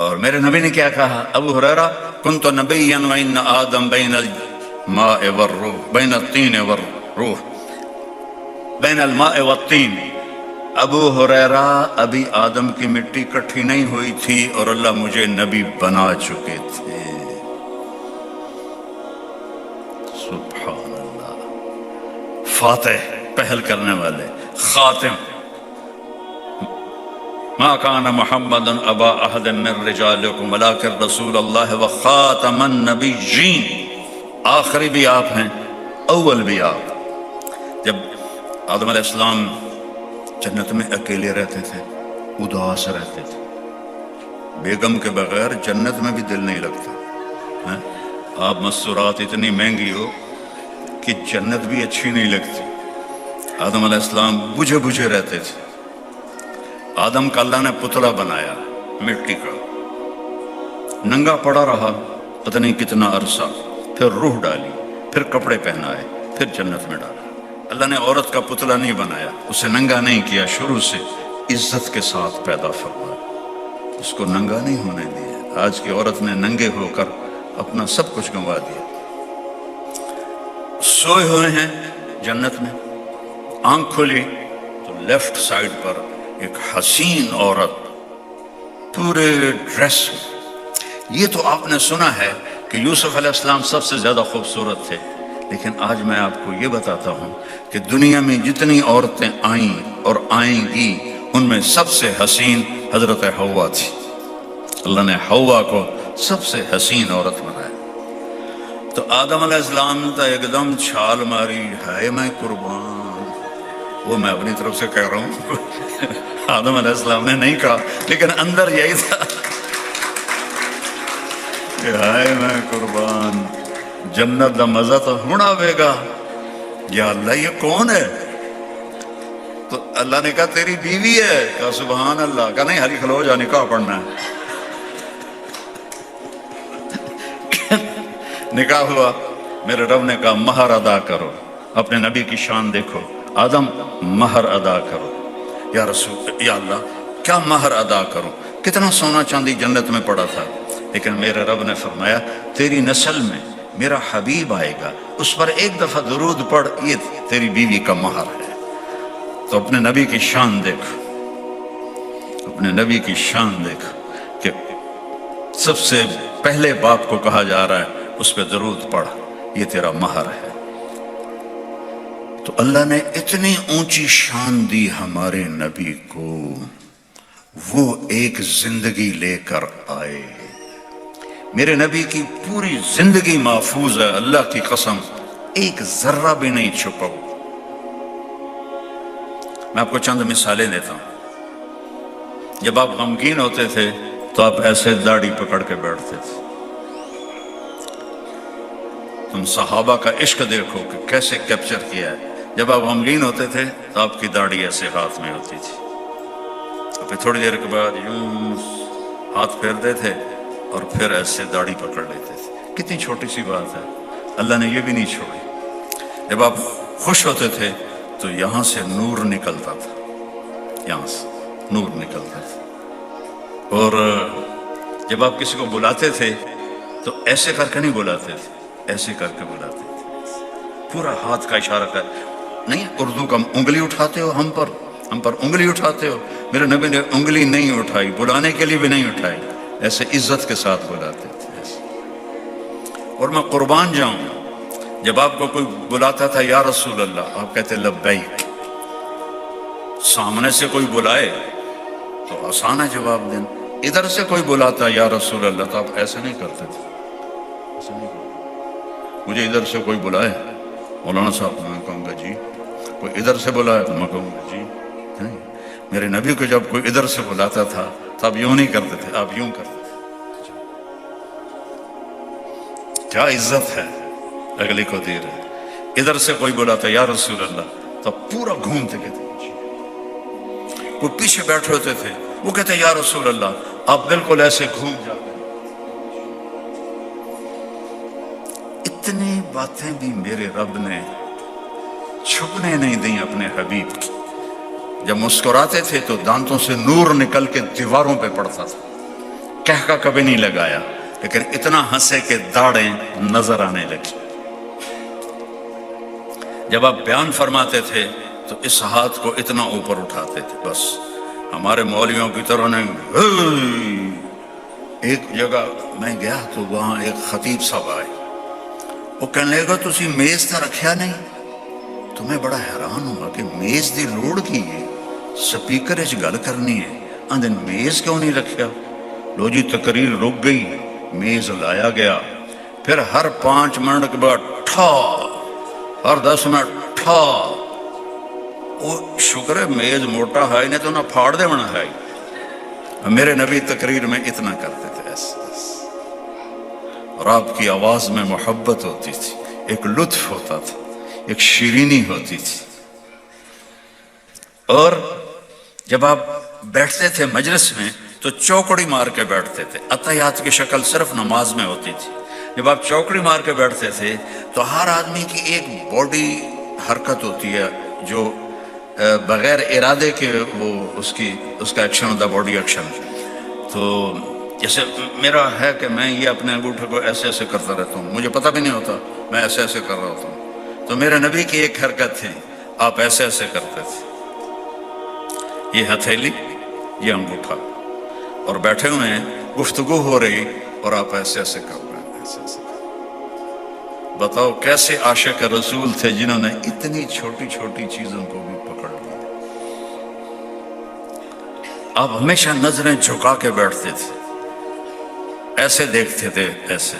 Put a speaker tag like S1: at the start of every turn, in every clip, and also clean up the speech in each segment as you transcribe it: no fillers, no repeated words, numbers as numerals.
S1: اور میرے نبی نے کیا کہا؟ ابو ہریرہ کنت نبیا وان آدم بین الماء والروح بین الطین والروح بین الماء والطین. ابو ہریرہ ابھی آدم کی مٹی کٹھی نہیں ہوئی تھی اور اللہ مجھے نبی بنا چکے تھے. سبحان اللہ. فاتح، پہل کرنے والے، خاتم. ما کان محمد ابا احد من رجالکم ولکن رسول اللہ وخاتم النبیین. آخری بھی آپ ہیں، اول بھی آپ. جب آدم علیہ السلام جنت میں اکیلے رہتے تھے، اداس رہتے تھے، بیگم کے بغیر جنت میں بھی دل نہیں لگتا. آپ مستورات اتنی مہنگی ہو کہ جنت بھی اچھی نہیں لگتی. آدم علیہ السلام بجھے بجھے رہتے تھے. آدم کا اللہ نے پتلا بنایا مٹی کا، ننگا پڑا رہا پتہ نہیں کتنا عرصہ، پھر روح ڈالی، پھر کپڑے پہنائے، پھر جنت میں ڈالا. اللہ نے عورت کا پتلا نہیں بنایا، اسے ننگا نہیں کیا، شروع سے عزت کے ساتھ پیدا فرمایا، اس کو ننگا نہیں ہونے دیا. آج کی عورت نے ننگے ہو کر اپنا سب کچھ گنوا دیا. سوئے ہوئے ہیں جنت میں، آنکھ کھلی تو لیفٹ سائڈ پر ایک حسین عورت پورے ڈریس میں. یہ تو آپ نے سنا ہے کہ یوسف علیہ السلام سب سے زیادہ خوبصورت تھے، لیکن آج میں آپ کو یہ بتاتا ہوں کہ دنیا میں جتنی عورتیں آئیں اور آئیں گی ان میں سب سے حسین حضرت حوا تھی. اللہ نے حوا کو سب سے حسین عورت بنایا. تو آدم علیہ السلام نے تو ایک دم چھال ماری، ہے میں قربان. وہ میں اپنی طرف سے کہہ رہا ہوں، آدم علیہ السلام نے نہیں کہا، لیکن اندر یہی تھا کہ ہائے میں قربان، جنت دا مزہ تو ہوں آئے گا. یا اللہ یہ کون ہے؟ تو اللہ نے کہا تیری بیوی ہے. کہا سبحان اللہ. کہا نہیں ہری کھلو جا، نکاح پڑھنا ہے. نکاح ہوا. میرے رب نے کہا مہر ادا کرو. اپنے نبی کی شان دیکھو. آدم مہر ادا کرو. یا رسول، یا اللہ کیا مہر ادا کروں؟ کتنا سونا چاندی جنت میں پڑا تھا. لیکن میرے رب نے فرمایا تیری نسل میں میرا حبیب آئے گا، اس پر ایک دفعہ درود پڑھ، یہ تیری بیوی کا مہر ہے. تو اپنے نبی کی شان دیکھ، اپنے نبی کی شان دیکھ کہ سب سے پہلے باپ کو کہا جا رہا ہے اس پہ درود پڑھ، یہ تیرا مہر ہے. تو اللہ نے اتنی اونچی شان دی ہمارے نبی کو، وہ ایک زندگی لے کر آئے. میرے نبی کی پوری زندگی محفوظ ہے، اللہ کی قسم ایک ذرہ بھی نہیں چھپا. میں آپ کو چند مثالیں دیتا ہوں. جب آپ غمگین ہوتے تھے تو آپ ایسے داڑھی پکڑ کے بیٹھتے تھے. تم صحابہ کا عشق دیکھو کہ کیسے کیپچر کیا ہے. جب آپ غمگین ہوتے تھے تو آپ کی داڑھی ایسے ہاتھ میں ہوتی تھی، پھر تھوڑی دیر کے بعد یوں ہاتھ پھیرتے تھے اور پھر ایسے داڑھی پکڑ لیتے تھے. کتنی چھوٹی سی بات ہے، اللہ نے یہ بھی نہیں چھوڑی. جب آپ خوش ہوتے تھے تو یہاں سے نور نکلتا تھا، یہاں سے نور نکلتا تھا. اور جب آپ کسی کو بلاتے تھے تو ایسے کر کے نہیں بلاتے تھے، ایسے کر کے بلاتے تھے، پورا ہاتھ کا اشارہ کر. نہیں اردو کا انگلی اٹھاتے ہو، ہم پر انگلی اٹھاتے ہو. میرے نبی نے انگلی نہیں اٹھائی، بلانے کے لیے بھی نہیں اٹھائی، ایسے عزت کے ساتھ بلاتے تھے ایسے. اور میں قربان جاؤں، جب آپ کو کوئی بلاتا تھا یا رسول اللہ، آپ کہتے لبیک. سامنے سے کوئی بلائے تو آسان ہے جواب دینا. ادھر سے کوئی بلاتا یا رسول اللہ تو آپ ایسے نہیں کرتے تھے، ایسے نہیں کرتے. مجھے ادھر سے کوئی بلائے مولانا صاحب، میں کہوں گا جی. کوئی ادھر سے بلائے تو میں کہوں گا جی. نہیں، میرے نبی کو جب کوئی ادھر سے بلاتا تھا تو آپ یوں نہیں کرتے تھے، آپ یوں کرتے تھے. کیا عزت ہے، اگلی کو دیر ہے. ادھر سے کوئی بلاتا یا رسول اللہ تو پورا گھومتے کہتے جی. وہ پیچھے بیٹھے ہوتے تھے، وہ کہتے یا رسول اللہ، آپ بالکل ایسے گھوم جاتے. اتنی باتیں بھی میرے رب نے چھپنے نہیں دیں اپنے حبیب کی. جب مسکراتے تھے تو دانتوں سے نور نکل کے دیواروں پہ پڑتا تھا. کہکا کبھی نہیں لگایا، لیکن اتنا ہنسے کہ داڑیں نظر آنے لگی۔ جب آپ بیان فرماتے تھے تو اس ہاتھ کو اتنا اوپر اٹھاتے تھے، بس ہمارے مولویوں کی طرح نہیں۔ ایک جگہ میں گیا تو وہاں ایک خطیب صاحب آئے، وہ کہنے لگا تسی میز تا رکھیا نہیں؟ تو میں بڑا حیران ہوا کہ میز دی لوڑ کی ہے، سپیکر اچ گل کرنی ہے، اندن میز کیوں نہیں رکھیا؟ لو جی تقریر رک گئی، میز لایا گیا، پھر ہر 5 منٹ کے بعد ٹھا، ہر 10 منٹ ٹھا۔ وہ شکر ہے میز موٹا ہے نہیں تو نہ پھاڑ دے بنا ہے۔ میرے نبی تقریر میں اتنا کرتے تھے ایسے، اور آپ کی آواز میں محبت ہوتی تھی، ایک لطف ہوتا تھا، ایک شیرینی ہوتی تھی۔ اور جب آپ بیٹھتے تھے مجلس میں تو چوکڑی مار کے بیٹھتے تھے، اتحیات کی شکل صرف نماز میں ہوتی تھی۔ جب آپ چوکڑی مار کے بیٹھتے تھے تو ہر آدمی کی ایک باڈی حرکت ہوتی ہے جو بغیر ارادے کے وہ اس کا ایکشن ہوتا ہے، باڈی ایکشن۔ تو جیسے میرا ہے کہ میں یہ اپنے انگوٹھے کو ایسے ایسے کرتا رہتا ہوں، مجھے پتہ بھی نہیں ہوتا میں ایسے ایسے کر رہا ہوتا ہوں، تو میرے نبی کی ایک حرکت تھی، آپ ایسے ایسے کرتے تھے، یہ ہتھیلی یہ انگوٹھا، اور بیٹھے ہوئے ہیں گفتگو ہو رہی اور آپ ایسے ایسے کر رہے ہیں، ایسے ایسے۔ بتاؤ کیسے عاشق رسول تھے جنہوں نے اتنی چھوٹی چھوٹی چیزوں کو بھی پکڑ لیا۔ آپ ہمیشہ نظریں جھکا کے بیٹھتے تھے، ایسے دیکھتے تھے ایسے۔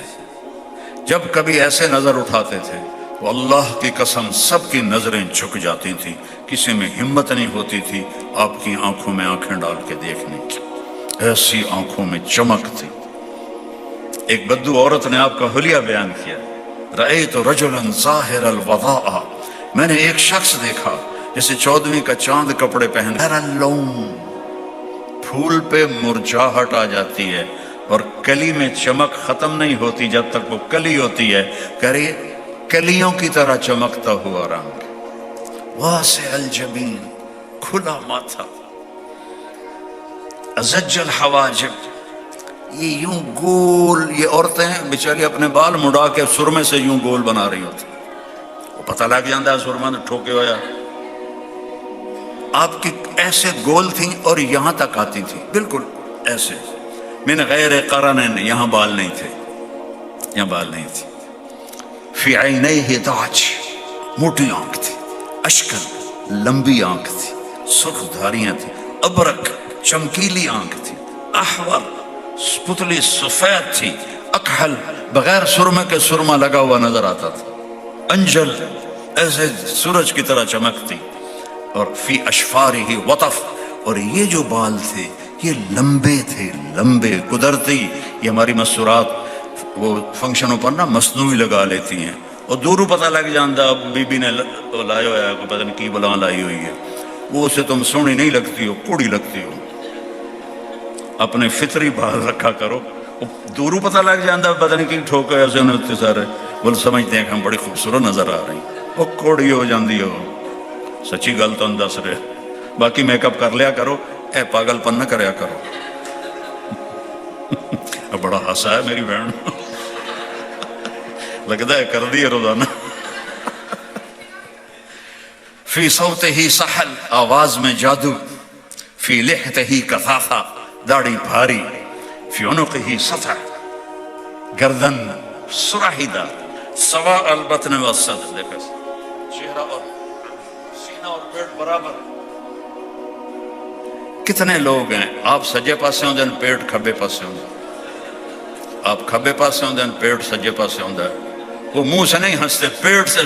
S1: جب کبھی ایسے نظر اٹھاتے تھے تو اللہ کی قسم سب کی نظریں جھک جاتی تھی، کسی میں ہمت نہیں ہوتی تھی آپ کی آنکھوں میں آنکھیں ڈال کے دیکھنے کی، ایسی آنکھوں میں چمک تھی۔ ایک بدو عورت نے آپ کا حلیہ بیان کیا، رأیت رجلا ظاہر الوضاء، میں نے ایک شخص دیکھا جیسے 14ویں کا چاند کپڑے پہن، اللون، پھول پہ مرجھاہٹ آ جاتی ہے اور کلی میں چمک ختم نہیں ہوتی جب تک وہ کلی ہوتی ہے، کرے کلیوں کی طرح چمکتا ہوا رنگ، واسع الجبین، کھلا ماتھا، ازج الحواجب، یہ یوں گول، یہ عورتیں بیچاری اپنے بال مڑا کے سرمے سے یوں گول بنا رہی ہوتی، وہ پتہ لگ جاتا ہے سرما نے ٹھوکے ہویا۔ آپ کی ایسے گول تھیں اور یہاں تک آتی تھی، بالکل ایسے، من غیر قرن، یہاں بال نہیں تھے، یہاں بال نہیں تھی۔ فی عینیہ داج، موٹی آنکھ تھی، اشکل، لمبی آنکھ تھی، سرخ دھاریاں تھی، ابرک، چمکیلی آنکھ تھی، احور، پتلی سفید تھی، اکحل، بغیر سرمے کے سرما لگا ہوا نظر آتا تھا، انجل، ایسے سورج کی طرح چمکتی، اور فی اشفارہ وطف، اور یہ جو بال تھے یہ لمبے تھے، لمبے قدرتی، یہ ہماری مستورات وہ فنکشنوں پر نا مصنوعی لگا لیتی ہیں، اور دوروں پتہ لگ جاندہ اب بی بی نے لایا ہوا ہے، پتہ نہیں کی بلا لائی ہوئی ہے، وہ اسے تم سونی نہیں لگتی ہو، کوڑی لگتی ہو، اپنے فطری بال رکھا کرو، دوروں پتہ لگ جاندہ پتہ نہیں کی ٹھوکے ایسے انہیں اتنے سارے بول سمجھتے ہیں کہ ہم بڑی خوبصورت نظر آ رہی ہیں، وہ کوڑی ہو جاندی ہو، سچی گل تو انداز رہے، باقی میک اپ کر لیا کرو، اے پاگل پن نہ کریا کرو۔ بڑا ہنسا ہے میری بہن، لگتا ہے کر دی ہے روزانہ۔ فی صوت ہی سحل، آواز میں جادو، فی لحت ہی کثافہ، داڑھی بھاری، فی عنق ہی سطح، گردن سراحیدہ، سوا البطن والصدر، دیکھیں چہرہ اور سینہ اور پیٹ برابر۔ کتنے لوگ ہیں آپ سجے پاسے ہوں دن پیٹ کھبے پاسے ہوں، آپ کھبے پاسے ہوں دن پیٹ سجے پاسے ہوں، وہ منہ سے نہیں ہنستے، پیٹ سے،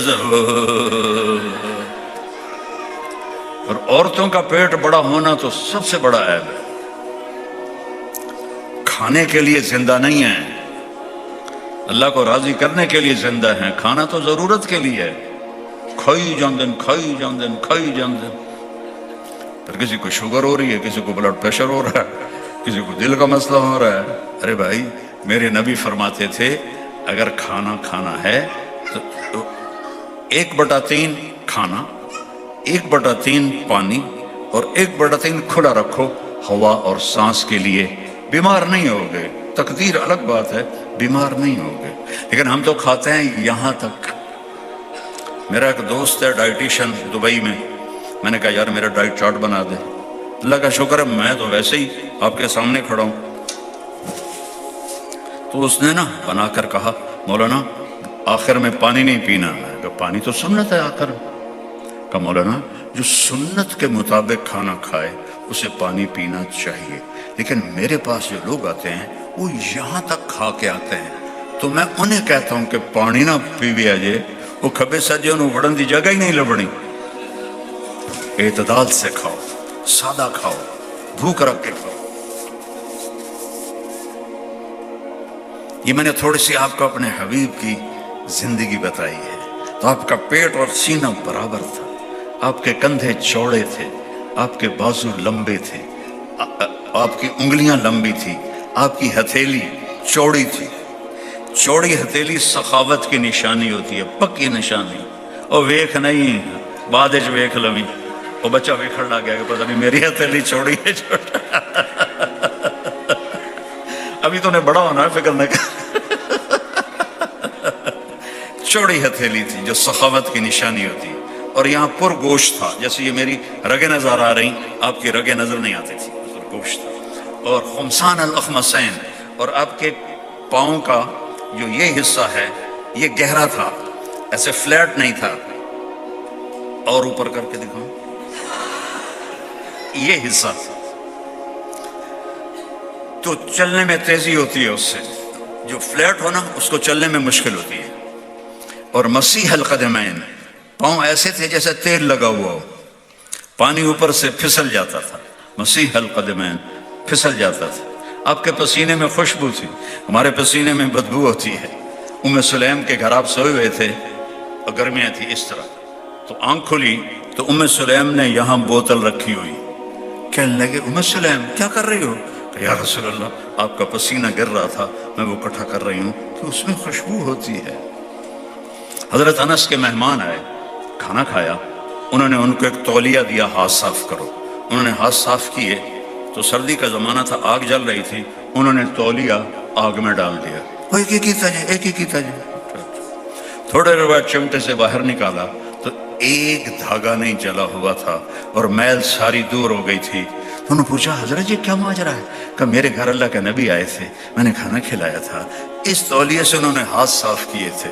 S1: اور عورتوں کا پیٹ بڑا ہونا تو سب سے بڑا عیب ہے، کھانے کے لیے زندہ نہیں ہیں، اللہ کو راضی کرنے کے لیے زندہ ہیں، کھانا تو ضرورت کے لیے ہے، کھائی جاندن کھائی جاندن کھائی جاندن، پھر کسی کو شوگر ہو رہی ہے، کسی کو بلڈ پریشر ہو رہا ہے، کسی کو دل کا مسئلہ ہو رہا ہے۔ ارے بھائی میرے نبی فرماتے تھے اگر کھانا کھانا ہے تو 1/3 کھانا، 1/3 پانی اور 1/3 کھلا رکھو ہوا اور سانس کے لیے، بیمار نہیں ہوگے، تقدیر الگ بات ہے، بیمار نہیں ہوگے۔ لیکن ہم تو کھاتے ہیں یہاں تک۔ میرا ایک دوست ہے ڈائٹیشن دبئی میں نے کہا یار میرا ڈائٹ چارٹ بنا دے۔ اللہ کا شکر ہے میں تو ویسے ہی آپ کے سامنے کھڑا ہوں، تو اس نے نا بنا کر کہا مولانا آخر میں پانی نہیں پینا۔ میں کہا پانی تو سنت ہے آخر۔ کہا مولانا جو سنت کے مطابق کھانا کھائے اسے پانی پینا چاہیے، لیکن میرے پاس جو لوگ آتے ہیں وہ یہاں تک کھا کے آتے ہیں، تو میں انہیں کہتا ہوں کہ پانی نہ پیوی آجے، وہ کھبے سجے انہوں وڑن دی جگہ ہی نہیں لبڑی۔ اعتدال سے کھاؤ، سادہ کھاؤ، بھوک رکھ کے کھاؤ۔ یہ میں نے تھوڑی سی آپ کو اپنے حبیب کی زندگی بتائی ہے۔ تو آپ کا پیٹ اور سینہ برابر تھا، آپ کے کندھے چوڑے تھے، آپ کے بازو لمبے تھے، آپ کی انگلیاں لمبی تھی، آپ کی ہتھیلی چوڑی تھی۔ چوڑی ہتھیلی سخاوت کی نشانی ہوتی ہے، پکی نشانی۔ اور ویکھ نہیں بعد وچ ویکھ لویں، وہ بچہ ویکھن لگ گیا کہ پتہ نہیں میری ہتھیلی چوڑی ہے چھوٹا۔ ابھی تو نے بڑا ہونا ہے، فکر نہ کر۔ چوڑی ہتھیلی تھی جو سخاوت کی نشانی ہوتی ہے، اور یہاں پر گوشت تھا، جیسے یہ میری رگیں نظر آ رہی، آپ کی رگیں نظر نہیں آتی تھی، پر گوشت تھا۔ اور خمسان الاخمسین، اور آپ کے پاؤں کا جو یہ حصہ ہے یہ گہرا تھا، ایسے فلیٹ نہیں تھا۔ اور اوپر کر کے دکھاؤں، یہ حصہ تو چلنے میں تیزی ہوتی ہے اس سے، جو فلیٹ ہونا اس کو چلنے میں مشکل ہوتی ہے۔ اور مسیح القدمین، پاؤں ایسے تھے جیسے تیل لگا ہوا ہو، پانی اوپر سے پھسل جاتا تھا، مسیح القدمین پھسل جاتا تھا۔ آپ کے پسینے میں خوشبو تھی، ہمارے پسینے میں بدبو ہوتی ہے۔ ام سلیم کے گھر آپ سوئے ہوئے تھے اور گرمیاں تھی اس طرح، تو آنکھ کھلی تو ام سلیم نے یہاں بوتل رکھی ہوئی، کہنے لگے ام سلیم کیا کر رہی ہو؟ کہ یا رسول اللہ آپ کا پسینہ گر رہا تھا، میں وہ اکٹھا کر رہی ہوں کہ اس میں خوشبو ہوتی ہے۔ حضرت انس کے مہمان آئے، کھانا کھایا، انہوں نے ان کو ایک تولیہ دیا، ہاتھ صاف کرو۔ انہوں نے ہاتھ صاف کیے تو سردی کا زمانہ تھا، آگ جل رہی تھی، انہوں نے تولیہ آگ میں ڈال دیا، ایک ہی کیتا جائے، ایک ہی کیتا جائے۔ تھوڑے دیر بعد چمٹے سے باہر نکالا تو ایک دھاگا نہیں جلا ہوا تھا اور میل ساری دور ہو گئی تھی۔ انہوں نے پوچھا حضرت جی کیا ماجرا ہے؟ کہ میرے گھر اللہ کے نبی آئے تھے، میں نے کھانا کھلایا تھا، اس تولیے سے انہوں نے ہاتھ صاف کیے تھے،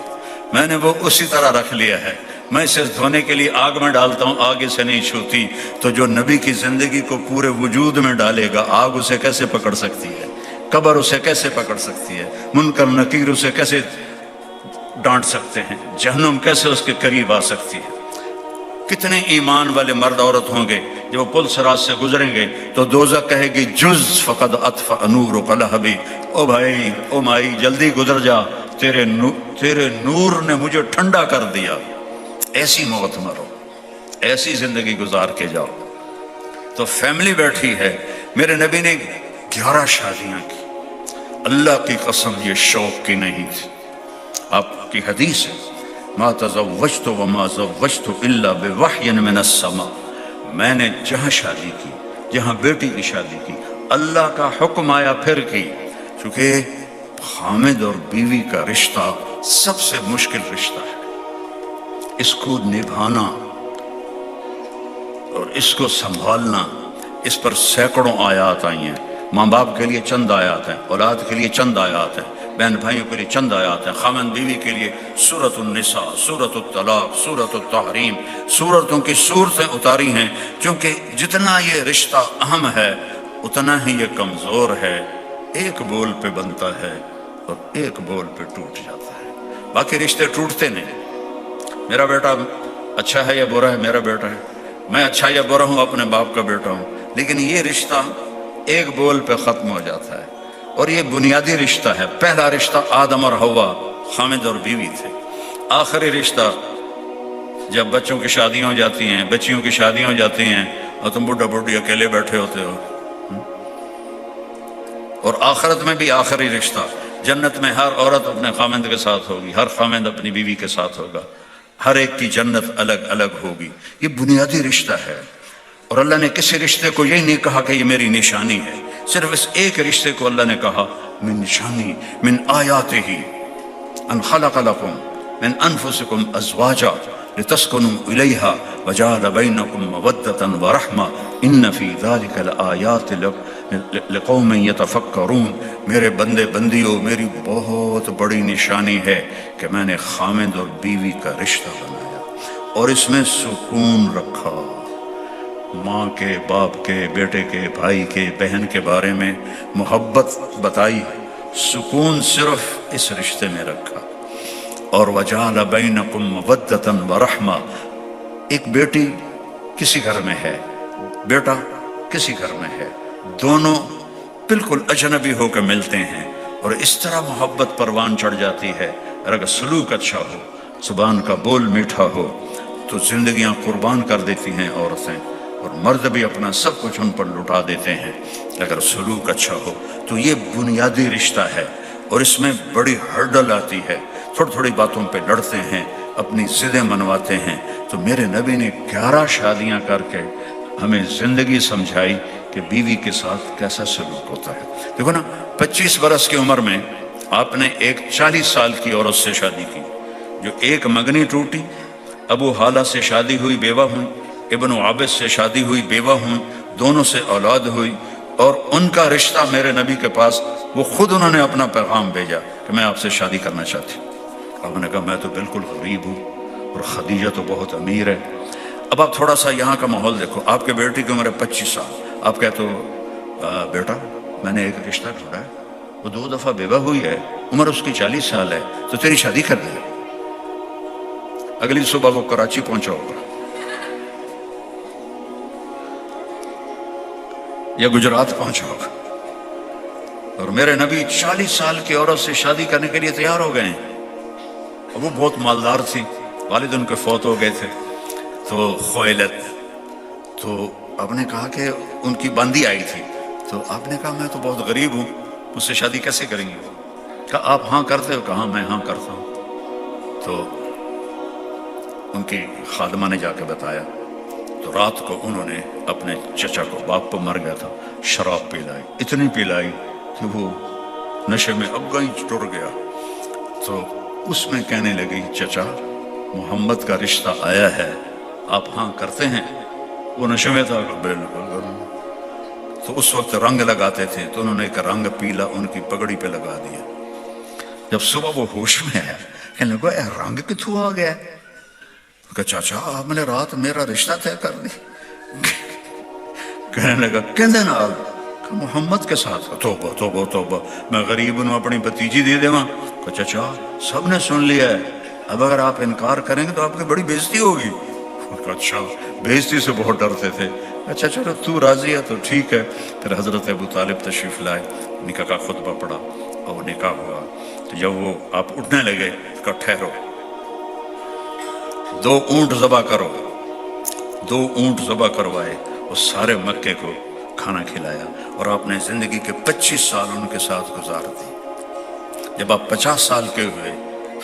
S1: میں نے وہ اسی طرح رکھ لیا ہے، میں اسے دھونے کے لیے آگ میں ڈالتا ہوں، آگ اسے نہیں چھوتی۔ تو جو نبی کی زندگی کو پورے وجود میں ڈالے گا، آگ اسے کیسے پکڑ سکتی ہے؟ قبر اسے کیسے پکڑ سکتی ہے؟ منکر نکیر اسے کیسے ڈانٹ سکتے ہیں؟ جہنم کیسے اس کے قریب آ سکتی ہے؟ کتنے ایمان والے مرد عورت ہوں گے جب وہ پل صراط سے گزریں گے تو دوزخ کہے گی جز فقد اطفأ نور قلبی، او بھائی او مائی جلدی گزر جا، تیرے نور نے مجھے ٹھنڈا کر دیا۔ ایسی موت مرو، ایسی زندگی گزار کے جاؤ۔ تو فیملی بیٹھی ہے، میرے نبی نے 11 شادیاں کی، اللہ کی قسم یہ شوق کی نہیں تھی۔ آپ کی حدیث ہے ما تزوجت وما زوجت الا بوحی من السماء، میں نے جہاں شادی کی، جہاں بیٹی کی شادی کی، اللہ کا حکم آیا پھر کی، چونکہ خامد اور بیوی کا رشتہ سب سے مشکل رشتہ ہے، اس کو نبھانا اور اس کو سنبھالنا، اس پر سینکڑوں آیات آئی ہیں۔ ماں باپ کے لیے چند آیات ہیں، اولاد کے لیے چند آیات ہیں، بہن بھائیوں کے لیے چند آیات ہیں، خاوند بیوی کے لیے سورۃ النساء، سورۃ الطلاق، سورۃ التحریم، سورتوں کی صورتیں اتاری ہیں، کیونکہ جتنا یہ رشتہ اہم ہے اتنا ہی یہ کمزور ہے، ایک بول پہ بنتا ہے اور ایک بول پہ ٹوٹ جاتا ہے، باقی رشتے ٹوٹتے نہیں۔ میرا بیٹا اچھا ہے یا برا ہے میرا بیٹا ہے، میں اچھا یا برا ہوں اپنے باپ کا بیٹا ہوں، لیکن یہ رشتہ ایک بول پہ ختم ہو جاتا ہے، اور یہ بنیادی رشتہ ہے۔ پہلا رشتہ آدم اور حوا، خامد اور بیوی تھے۔ آخری رشتہ جب بچوں کی شادیاں ہو جاتی ہیں، بچیوں کی شادیاں ہو جاتی ہیں اور تم بڈھا بڈھی اکیلے بیٹھے ہوتے ہو۔ اور آخرت میں بھی آخری رشتہ، جنت میں ہر عورت اپنے خامند کے ساتھ ہوگی، ہر خامند اپنی بیوی کے ساتھ ہوگا، ہر ایک کی جنت الگ الگ ہوگی۔ یہ بنیادی رشتہ ہے، اور اللہ نے کسی رشتے کو یہ نہیں کہا کہ یہ میری نشانی ہے، صرف اس ایک رشتے کو اللہ نے کہا من نشانی من آیاتہ ان خلق لکم من انفسکم ازواجا لتسکنوا الیہا وجعل بینکم مودۃ ورحمہ ان فی ذلک لآیات لقوم یتفکرون۔ میرے بندے بندیوں، میری بہت بڑی نشانی ہے کہ میں نے خامد اور بیوی کا رشتہ بنایا اور اس میں سکون رکھا، ماں کے، باپ کے، بیٹے کے، بھائی کے، بہن کے بارے میں محبت بتائی، سکون صرف اس رشتے میں رکھا۔ اور وجعل بینکم مودۃ ورحمہ، ایک بیٹی کسی گھر میں ہے، بیٹا کسی گھر میں ہے، دونوں بالکل اجنبی ہو کے ملتے ہیں اور اس طرح محبت پروان چڑھ جاتی ہے۔ اور اگر سلوک اچھا ہو، زبان کا بول میٹھا ہو تو زندگیاں قربان کر دیتی ہیں عورتیں، اور مرد بھی اپنا سب کچھ ان پر لٹا دیتے ہیں۔ اگر سلوک اچھا ہو تو یہ بنیادی رشتہ ہے، اور اس میں بڑی ہرڈل آتی ہے، تھوڑی تھوڑی باتوں پہ لڑتے ہیں، اپنی ضدیں منواتے ہیں۔ تو میرے نبی نے 11 شادیاں کر کے ہمیں زندگی سمجھائی کہ بیوی کے ساتھ کیسا سلوک ہوتا ہے۔ دیکھو نا، 25 برس کی عمر میں آپ نے ایک 40 سال کی عورت سے شادی کی، جو ایک مگنی ٹوٹی، ابو حالہ سے شادی ہوئی، بیوہ ہوئی، ابن عابس سے شادی ہوئی، بیوہ ہوئی، دونوں سے اولاد ہوئی، اور ان کا رشتہ میرے نبی کے پاس، وہ خود انہوں نے اپنا پیغام بھیجا کہ میں آپ سے شادی کرنا چاہتی ہوں۔ آپ نے کہا میں تو بالکل غریب ہوں اور خدیجہ تو بہت امیر ہے۔ اب آپ تھوڑا سا یہاں کا ماحول دیکھو، آپ کے بیٹی کی عمر ہے 25 سال، آپ کہتے ہو بیٹا میں نے ایک رشتہ ڈھونڈا ہے، وہ 2 دفعہ بیوہ ہوئی ہے، عمر اس کی 40 سال ہے، تو تیری شادی کر دی۔ اگلی صبح وہ کراچی پہنچا ہوگا یا گجرات پہنچا ہوگا، اور میرے نبی 40 سال کی عورت سے شادی کرنے کے لیے تیار ہو گئے ہیں۔ اور وہ بہت مالدار تھی، والد ان کے فوت ہو گئے تھے، تو خویلد، تو آپ نے کہا کہ ان کی باندی آئی تھی، تو آپ نے کہا میں تو بہت غریب ہوں، مجھ سے شادی کیسے کریں گے؟ کہا آپ ہاں کرتے ہو؟ کہا میں ہاں کرتا ہوں۔ تو ان کی خادمہ نے جا کے بتایا، تو رات کو انہوں نے اپنے چچا کو، باپ کو مر گیا تھا، شراب پلائی، اتنی پلائی کہ وہ نشے میں اب گئی ٹر گیا۔ تو اس میں کہنے لگی چچا محمد کا رشتہ آیا ہے، آپ ہاں کرتے ہیں؟ وہ نشے میں تھا، بالکل۔ تو اس وقت رنگ لگاتے تھے، تو انہوں نے ایک رنگ پیلا ان کی پگڑی پہ لگا دیا۔ جب صبح وہ ہوش میں ہے، کہنے لگا اے رنگ کتوں آ گیا؟ کہ چاچا آپ نے رات میرا رشتہ طے کر دی۔ کہنے لگا کہندے نال؟ کہ محمد کے ساتھ۔ توبہ توبہ توبہ، میں غریب ہوں، اپنی بھتیجی دے دوں؟ کہ چاچا سب نے سن لیا ہے، اب اگر آپ انکار کریں گے تو آپ کی بڑی بےزتی ہوگی۔ اچھا، بےزتی سے بہت ڈرتے تھے۔ اچھا چلو تو راضی ہے تو ٹھیک ہے۔ پھر حضرت ابو طالب تشریف لائے، نکاح کا خطبہ پڑھا اور وہ نکاح ہوا۔ تو جب وہ آپ اٹھنے لگے کہ ٹھہرو، 2 اونٹ ذبح کرو، 2 اونٹ ذبح کروائے، وہ سارے مکے کو کھانا کھلایا، اور آپ نے زندگی کے 25 سال ان کے ساتھ گزار دی۔ جب آپ 50 سال کے ہوئے،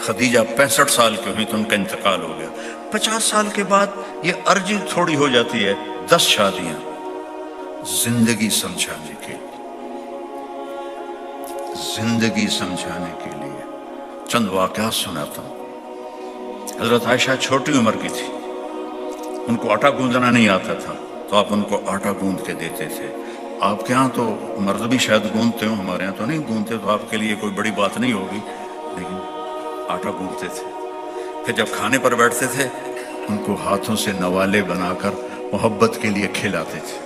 S1: خدیجہ 65 سال کے ہوئی، تو ان کا انتقال ہو گیا۔ 50 سال کے بعد یہ عرضی تھوڑی ہو جاتی ہے، 10 شادیاں زندگی سمجھانے کے لیے، زندگی سمجھانے کے لیے۔ چند واقعات سناتا ہوں۔ حضرت عائشہ چھوٹی عمر کی تھی، ان کو آٹا گوندنا نہیں آتا تھا، تو آپ ان کو آٹا گوندھ کے دیتے تھے۔ آپ کے ہاں تو مرد بھی شاید گوندتے ہوں، ہمارے ہاں تو نہیں گوندتے، تو آپ کے لیے کوئی بڑی بات نہیں ہوگی، لیکن آٹا گوندتے تھے۔ پھر جب کھانے پر بیٹھتے تھے، ان کو ہاتھوں سے نوالے بنا کر محبت کے لیے کھلاتے تھے۔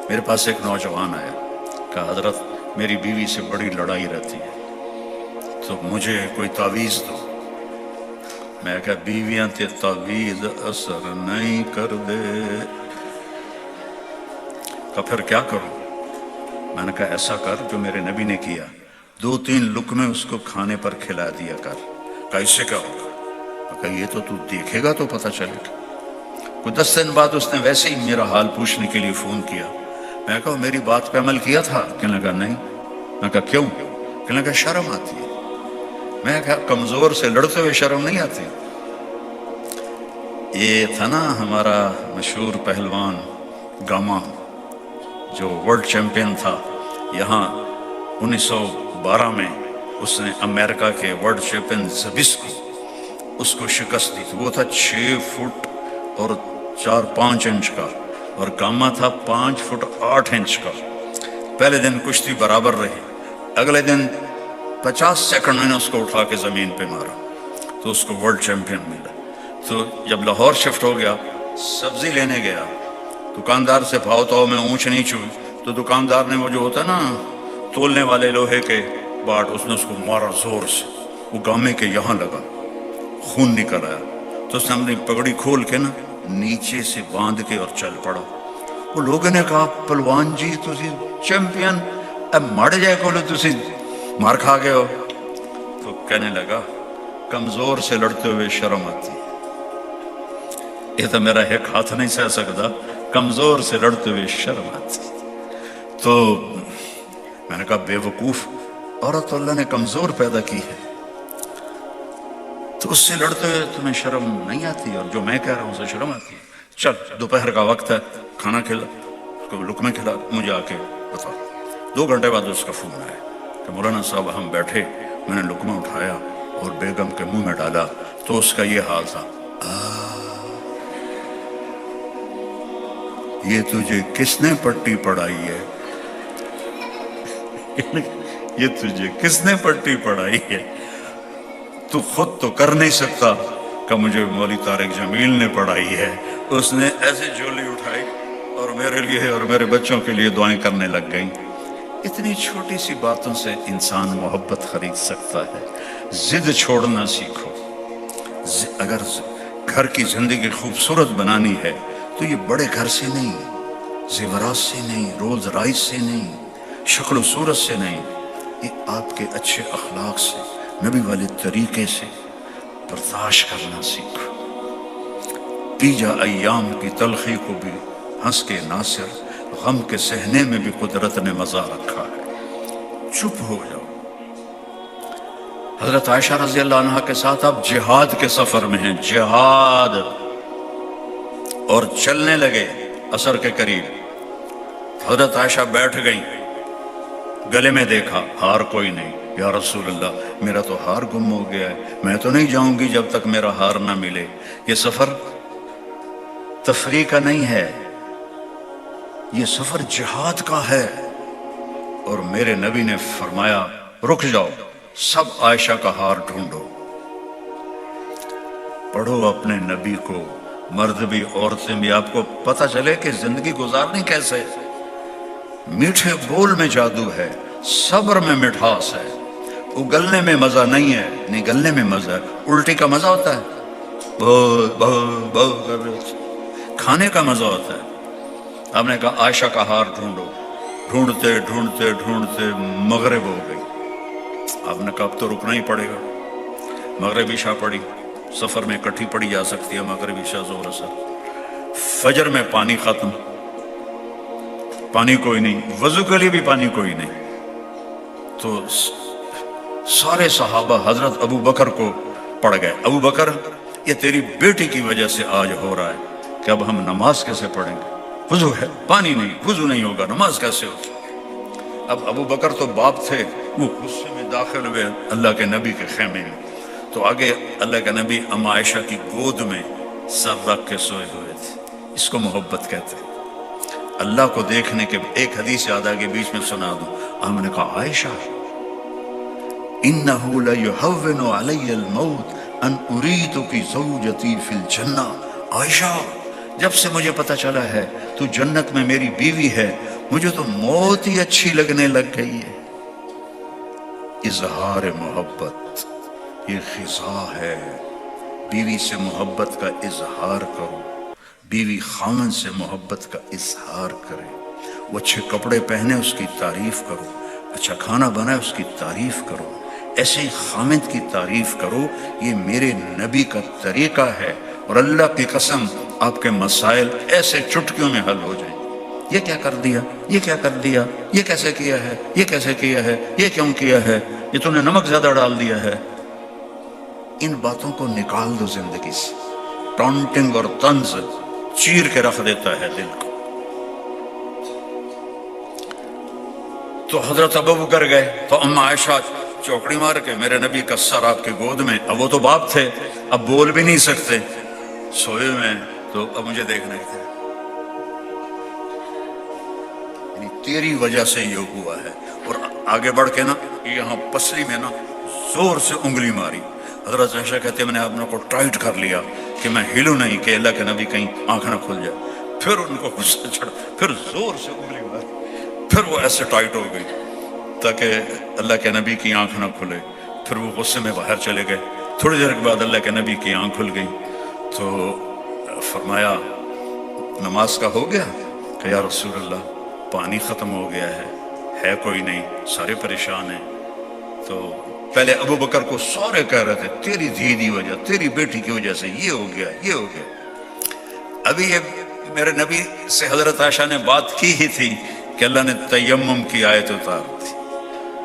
S1: میرے پاس ایک نوجوان آیا، کہا حضرت میری بیوی سے بڑی لڑائی رہتی ہے، تو مجھے کوئی تعویذ دو۔ میں کہا بیویاں تے تعویذ اثر نہیں کر دے۔ کہا پھر کیا کروں؟ میں نے کہا ایسا کر جو میرے نبی نے کیا، 2-3 لقمے اس کو کھانے پر کھلا دیا کر۔ کہا اس سے کیا ہوگا؟ میں کہا یہ تو دیکھے گا تو پتہ چلے گا۔ کوئی 10 دن بعد اس نے ویسے ہی میرا حال پوچھنے کے لیے فون کیا۔ میں کہا میری بات پہ عمل کیا تھا؟ کہنے لگا نہیں۔ میں کہا کیوں؟ کہنے لگا شرم آتی ہے۔ میں کہا کمزور سے لڑتے ہوئے شرم نہیں آتی؟ یہ تھا نا ہمارا مشہور پہلوان گاما، جو ورلڈ چیمپئن تھا، یہاں 1912 میں اس نے امریکہ کے ورلڈ چیمپئن زبیسکی اس کو شکست دی تھی. وہ تھا 6 فٹ اور 4-5 انچ کا، اور گاما تھا 5 فٹ 8 انچ کا. پہلے دن کشتی برابر رہی، اگلے دن 50 سیکنڈ میں نے اس کو اٹھا کے زمین پہ مارا تو اس کو ورلڈ چیمپئن ملا. تو جب لاہور شفٹ ہو گیا، سبزی لینے گیا، دکاندار سے بھاؤ تو میں اونچ نہیں چھوئی، تو دکاندار نے وہ جو ہوتا نا تولنے والے لوہے کے باٹ، اس نے اس کو مارا زور سے، وہ گامے کے یہاں لگا، خون نکل آیا. تو اس نے اپنی پگڑی کھول کے نا نیچے سے باندھ کے اور چل پڑا. وہ لوگوں نے کہا پلوان جی تسی چیمپئن اب مڑ جائے کو تسی مار کھا گئے ہو. تو کہنے لگا کمزور سے لڑتے ہوئے شرم آتی، یہ تو میرا ایک ہاتھ نہیں سہ سکتا، کمزور سے لڑتے ہوئے شرم آتی. تو میں نے کہا بے وقوف، عورت اللہ نے کمزور پیدا کی ہے تو اس سے لڑتے ہوئے تمہیں شرم نہیں آتی، اور جو میں کہہ رہا ہوں اسے شرم آتی ہے. چل دوپہر کا وقت ہے، کھانا کھلا، اس کو لقمے کھلا، مجھے آ کے بتا. 2 گھنٹے بعد اس کا فون آیا کہ مولانا صاحب ہم بیٹھے، میں نے لقمہ اٹھایا اور بیگم کے منہ میں ڈالا تو اس کا یہ حال تھا. یہ تجھے کس نے پٹی پڑھائی ہے؟ یہ تجھے کس نے پٹی پڑھائی ہے؟ تو خود تو کر نہیں سکتا. کہ مجھے مولوی طارق جمیل نے پڑھائی ہے. اس نے ایسے جھولی اٹھائی اور میرے لیے اور میرے بچوں کے لیے دعائیں کرنے لگ گئیں. اتنی چھوٹی سی باتوں سے انسان محبت خرید سکتا ہے. ضد چھوڑنا سیکھو. اگر گھر کی زندگی خوبصورت بنانی ہے تو یہ بڑے گھر سے نہیں، زیورات سے نہیں، رولز رائس سے نہیں، شکل و صورت سے نہیں، یہ آپ کے اچھے اخلاق سے، نبی والے طریقے سے برداشت کرنا سیکھو. پی جا ایام کی تلخی کو بھی ہنس کے ناصر، غم کے سہنے میں بھی قدرت نے مزہ رکھا ہے. چپ ہو جاؤ. حضرت عائشہ رضی اللہ عنہ کے ساتھ آپ جہاد کے سفر میں ہیں، جہاد، اور چلنے لگے عصر کے قریب. حضرت عائشہ بیٹھ گئیں، گلے میں دیکھا ہار کوئی نہیں. یا رسول اللہ میرا تو ہار گم ہو گیا ہے، میں تو نہیں جاؤں گی جب تک میرا ہار نہ ملے. یہ سفر تفریح کا نہیں ہے، یہ سفر جہاد کا ہے. اور میرے نبی نے فرمایا رک جاؤ، سب عائشہ کا ہار ڈھونڈو. پڑھو اپنے نبی کو، مرد بھی عورتیں بھی، آپ کو پتہ چلے کہ زندگی گزارنی کیسے. میٹھے بول میں جادو ہے، صبر میں مٹھاس ہے. اگلنے میں مزہ نہیں ہے، نگلنے میں مزہ ہے. الٹی کا مزہ ہوتا ہے، بہت بہت بہت. کھانے کا مزہ ہوتا ہے. آپ نے کہا عائشہ کا ہار ڈھونڈو. ڈھونڈتے ڈھونڈتے ڈھونڈتے مغرب ہو گئی. آپ نے کہا اب تو رکنا ہی پڑے گا. مغرب عشاء پڑی، سفر میں اکٹھی پڑی جا سکتی ہے مغرب عشاء ظہر اثر. فجر میں پانی ختم، پانی کوئی نہیں، وضو کے لیے بھی پانی کوئی نہیں. تو سارے صحابہ حضرت ابو بکر کو پڑ گئے. ابو بکر یہ تیری بیٹی کی وجہ سے آج ہو رہا ہے کہ اب ہم نماز کیسے پڑھیں گے؟ وضو ہے، پانی نہیں، وضو نہیں ہوگا، نماز کیسے ہوگی؟ اب ابو بکر تو باپ تھے، وہ غصے میں داخل ہوئے اللہ کے نبی کے خیمے میں. تو آگے اللہ کے نبی ام عائشہ کی گود میں سر رکھ کے سوئے ہوئے تھے. اس کو محبت کہتے ہیں. اللہ کو دیکھنے کے ایک حدیث یاد آگے بیچ میں سنا دوں. ہم نے کہا عائشہ انہو لیہون علی الموت ان اریدکی زوجتی فی الجنہ. عائشہ جب سے مجھے پتا چلا ہے تو جنت میں میری بیوی ہے، مجھے تو موت ہی اچھی لگنے لگ گئی ہے. اظہار محبت یہ خزاں ہے. بیوی سے محبت کا اظہار کرو. بیوی خامن سے محبت کا اظہار کرے. وہ اچھے کپڑے پہنے اس کی تعریف کرو، اچھا کھانا بنائے اس کی تعریف کرو. ایسے خامد کی تعریف کرو. یہ میرے نبی کا طریقہ ہے. اور اللہ کی قسم آپ کے مسائل ایسے چٹکیوں میں حل ہو جائیں. یہ کیا کر دیا، یہ کیا کر دیا، یہ کیسے کیا ہے، یہ کیسے کیا ہے، یہ کیوں کیا ہے، یہ تو نے نمک زیادہ ڈال دیا ہے. ان باتوں کو نکال دو زندگی سے. ٹانٹنگ اور طنز چیر کے رکھ دیتا ہے دل کو. تو حضرت ابو بکر گئے تو اما عائشہ چوکڑی مار کے میرے نبی کا سر آپ کے گود میں، اب وہ تو باپ تھے، اب بول بھی نہیں سکتے، سوئے میں، تو اب مجھے دیکھنے تھے، یعنی تیری وجہ سے یہ ہوا ہے۔ اور آگے بڑھ کے نا یہاں پسلی میں نا زور سے انگلی ماری۔ حضرت عائشہ کہتے ہیں میں نے اپنے کو ٹائٹ کر لیا کہ میں ہلوں نہیں کہ اللہ کے نبی کہیں آنکھ نہ کھل جائے، پھر ان کو غصہ چڑھا، پھر زور سے انگلی ماری، پھر وہ ایسے ٹائٹ ہو گئی تاکہ اللہ کے نبی کی آنکھ نہ کھلے، پھر وہ غصے میں باہر چلے گئے۔ تھوڑی دیر کے بعد اللہ کے نبی کی آنکھ کھل گئی تو فرمایا نماز کا ہو گیا؟ کہ یا رسول اللہ پانی ختم ہو گیا ہے کوئی نہیں، سارے پریشان ہیں۔ تو پہلے ابو بکر کو سارے کہہ رہے تھے تیری دھی دی وجہ، تیری بیٹی کی وجہ سے یہ ہو گیا، یہ ہو گیا۔ ابھی یہ میرے نبی سے حضرت عائشہ نے بات کی ہی تھی کہ اللہ نے تیمم کی آیت اتار تھی،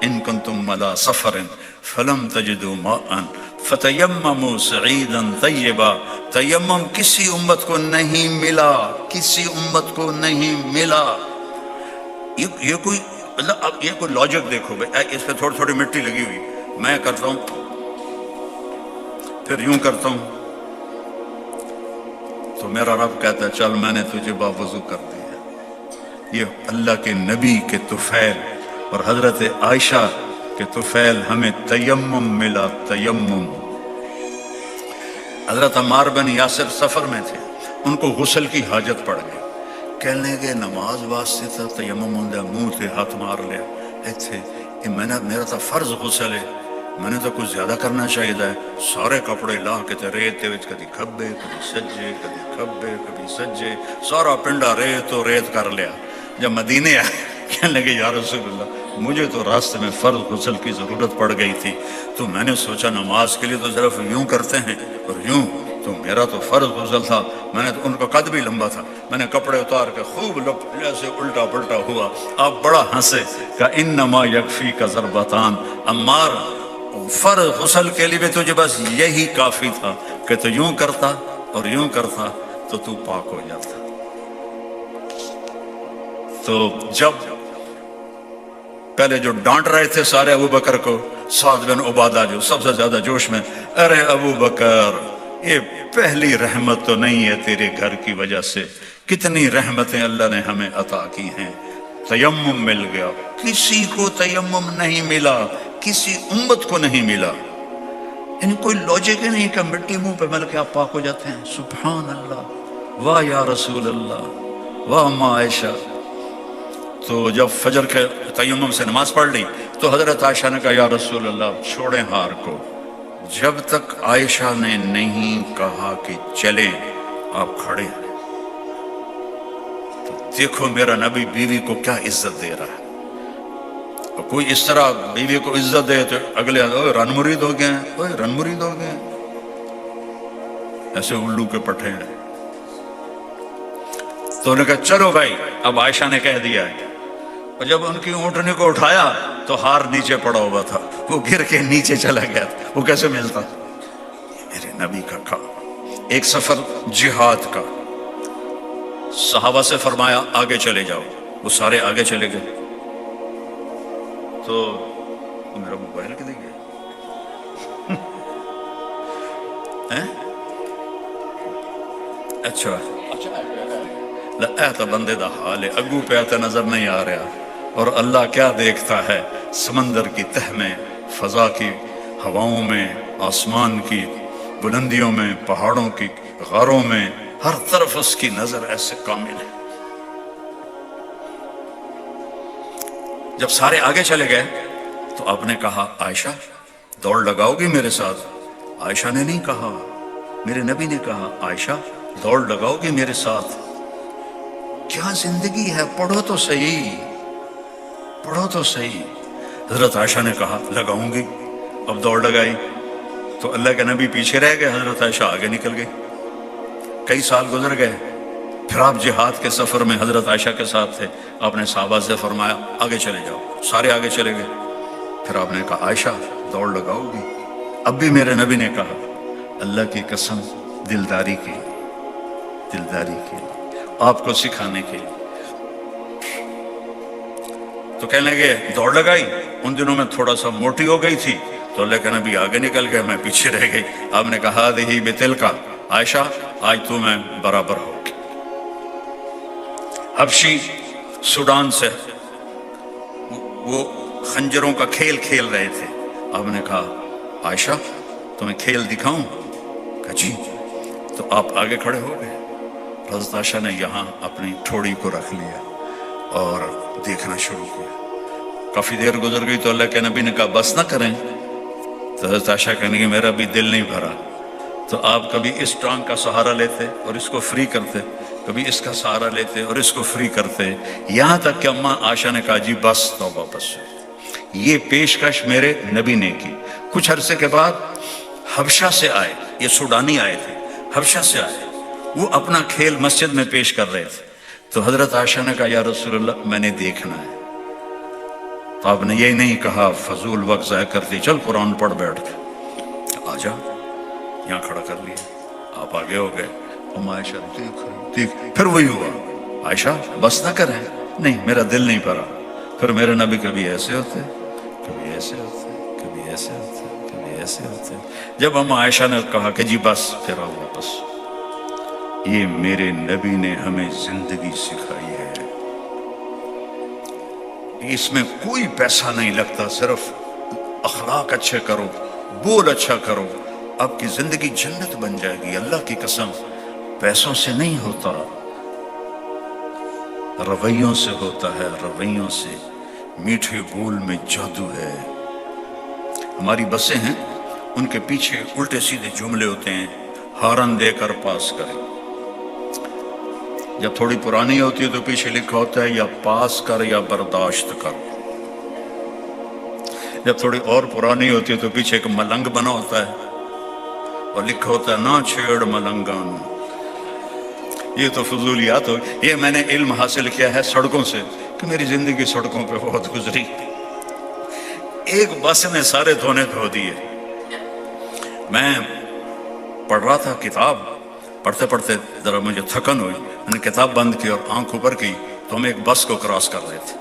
S1: ان کنتم علی سفر فلم تجدوا ماء فتیمموا صعیدا طیبا۔ تیمم کسی امت کو نہیں ملا، کسی امت کو نہیں ملا۔ یہ کوئی مطلب اب یہ کوئی لاجک دیکھو بھائی، اس پہ تھوڑی تھوڑی مٹی لگی ہوئی، میں کرتا ہوں پھر یوں کرتا ہوں تو میرا رب کہتا ہے چل میں نے تجھے باوضو کر دیا۔ یہ اللہ کے نبی کے طفیل اور حضرت عائشہ کے طفیل ہمیں تیمم ملا، تیمم۔ حضرت عمار بن یاسر سفر میں تھے، ان کو غسل کی حاجت پڑ گئی، کہنے لگے نماز واسطے تھا تیمم ہوندہ، منہ تے ہاتھ مار لیا، ایتھے میرا تو فرض غسل ہے، میں نے تو کچھ زیادہ کرنا چاہیے تھا، سارے کپڑے لا کے تے ریت تے وچ کدی کھبے کدی سجے، کدی کھبے کدی سجے، سارا پنڈا ریت تو ریت کر لیا۔ جب مدینے آئے کہنے لگے یا رسول اللہ مجھے تو راستے میں فرض غسل کی ضرورت پڑ گئی تھی، تو میں نے سوچا نماز کے لیے تو صرف یوں کرتے ہیں اور یوں، تو میرا تو فرض غسل تھا، میں نے تو ان کا قد بھی لمبا تھا، میں نے کپڑے اتار کے خوب جیسے الٹا پلٹا ہوا۔ آپ بڑا ہنسے کہ انما یکفیک ضربتان، عمار فرض غسل کے لیے بھی تجھے بس یہی کافی تھا کہ تو یوں کرتا اور یوں کرتا تو تو پاک ہو جاتا۔ تو جب پہلے جو ڈانٹ رہے تھے سارے ابو بکر کو، سعد بن عبادہ جو سب سے زیادہ جوش میں، ارے ابو بکر یہ پہلی رحمت تو نہیں ہے تیرے گھر کی وجہ سے، کتنی رحمتیں اللہ نے ہمیں عطا کی ہیں، تیمم مل گیا، کسی کو تیمم نہیں ملا، کسی امت کو نہیں ملا۔ یعنی کوئی لاجک ہی نہیں کہ مٹی منہ پہ مل کے آپ پاک ہو جاتے ہیں۔ سبحان اللہ، واہ یا رسول اللہ، واہ اما عائشہ۔ تو جب فجر کے تیمم سے نماز پڑھ لی تو حضرت عائشہ نے کہا یا رسول اللہ چھوڑیں ہار کو، جب تک عائشہ نے نہیں کہا کہ چلیں آپ کھڑے ہیں۔ تو دیکھو میرا نبی بیوی کو کیا عزت دے رہا ہے، کوئی اس طرح بیوی کو عزت دے تو اگلے اوے رن مرید ہو گئے ہیں، اوے رن مرید ہو گئے ہیں، ایسے الو کے پٹھے ہیں۔ تو انہوں نے کہا چلو بھائی اب عائشہ نے کہہ دیا ہے، اور جب ان کی اونٹنی کو اٹھایا تو ہار نیچے پڑا ہوا تھا، وہ گر کے نیچے چلا گیا تھا، وہ کیسے ملتا؟ میرے نبی کا کام۔ ایک سفر جہاد کا، صحابہ سے فرمایا آگے چلے جاؤ، وہ سارے آگے چلے گئے۔ تو میرا موبائل کدھر گیا؟ اچھا اے تو بندے دا حال ہے، اگو پہ آتا نظر نہیں آ رہا، اور اللہ کیا دیکھتا ہے سمندر کی تہ میں، فضا کی ہواؤں میں، آسمان کی بلندیوں میں، پہاڑوں کی غاروں میں، ہر طرف اس کی نظر ایسے کامل ہے۔ جب سارے آگے چلے گئے تو آپ نے کہا عائشہ دوڑ لگاؤ گی میرے ساتھ؟ عائشہ نے نہیں کہا، میرے نبی نے کہا عائشہ دوڑ لگاؤ گی میرے ساتھ؟ کیا زندگی ہے، پڑھو تو صحیح، پڑھو تو صحیح۔ حضرت عائشہ نے کہا لگاؤں گی۔ اب دوڑ لگائی تو اللہ کے نبی پیچھے رہ گئے، حضرت عائشہ آگے نکل گئی۔ کئی سال گزر گئے، پھر آپ جہاد کے سفر میں حضرت عائشہ کے ساتھ تھے، آپ نے صحابہ سے فرمایا آگے چلے جاؤ، سارے آگے چلے گئے۔ پھر آپ نے کہا عائشہ دوڑ لگاؤ گی؟ اب بھی میرے نبی نے کہا اللہ کی قسم دلداری کی، دلداری کی، آپ کو سکھانے کے لیے۔ تو تو کہنے لگے دوڑ لگائی، ان دنوں میں تھوڑا سا موٹی ہو گئی تھی، تو اللہ کے نبی آگے نکل گئے، میں پیچھے رہ گئی۔ آپ نے کہا دہی بتل کا، عائشہ آج تو میں برابر ہو گئی۔ حبشی سوڈان سے وہ خنجروں کا کھیل کھیل رہے تھے۔ آپ نے کہا عائشہ تمہیں کھیل دکھاؤں؟ کہا جی۔ تو آپ آگے کھڑے ہو گئے، حضرت عائشہ نے یہاں اپنی ٹھوڑی کو رکھ لیا اور دیکھنا شروع کیا۔ کافی دیر گزر گئی تو اللہ کے نبی نے کہا بس نہ کریں، تو حضرت عائشہ کہنے کی میرا بھی دل نہیں بھرا۔ تو آپ کبھی اس ٹانگ کا سہارا لیتے اور اس کو فری کرتے، کبھی اس کا سہارا لیتے اور اس کو فری کرتے، یہاں تک کہ اماں عائشہ نے کہا جی بس توبہ بس۔ یہ پیشکش میرے نبی نے کی۔ کچھ عرصے کے بعد حبشہ سے آئے، یہ سوڈانی آئے تھے، حبشہ سے آئے، وہ اپنا کھیل مسجد میں پیش کر رہے تھے۔ تو حضرت عائشہ نے کہا یا رسول اللہ میں نے دیکھنا ہے۔ تو آپ نے یہ نہیں کہا فضول وقت ضائع کرتی، چل قرآن پڑھ بیٹھ کے، آ جا، یہاں کھڑا کر لیا۔ آپ آگے ہو گئے، ام عائشہ دیکھ، پھر وہی ہوا، عائشہ بس نہ کریں، نہیں میرا دل نہیں بھرا۔ پھر میرے نبی کبھی ایسے ہوتے، کبھی ایسے ہوتے، کبھی ایسے ہوتے، کبھی ایسے ہوتے۔ جب ام عائشہ نے کہا کہ جی بس، پھر آؤ واپس۔ یہ میرے نبی نے ہمیں زندگی سکھائی ہے، اس میں کوئی پیسہ نہیں لگتا، صرف اخلاق اچھے کرو، بول اچھا کرو، آپ کی زندگی جنت بن جائے گی۔ اللہ کی قسم پیسوں سے نہیں ہوتا، رویوں سے ہوتا ہے، رویوں سے۔ میٹھے بول میں جادو ہے۔ ہماری بسیں ہیں، ان کے پیچھے الٹے سیدھے جملے ہوتے ہیں، ہارن دے کر پاس کریں۔ جب تھوڑی پرانی ہوتی ہے تو پیچھے لکھا ہوتا ہے یا پاس کر یا برداشت کر۔ جب تھوڑی اور پرانی ہوتی ہے تو پیچھے ایک ملنگ بنا ہوتا ہے اور لکھا ہوتا ہے نہ چھیڑ ملنگان۔ یہ تو فضولیات ہو، یہ میں نے علم حاصل کیا ہے سڑکوں سے، کہ میری زندگی سڑکوں پہ بہت گزری۔ ایک بس نے سارے دھونے دھو دیے۔ میں پڑھ رہا تھا کتاب، پڑھتے پڑھتے ذرا مجھے تھکن ہوئی، میں نے کتاب بند کی اور آنکھ اوپر کی تو ہم ایک بس کو کراس کر رہے تھے۔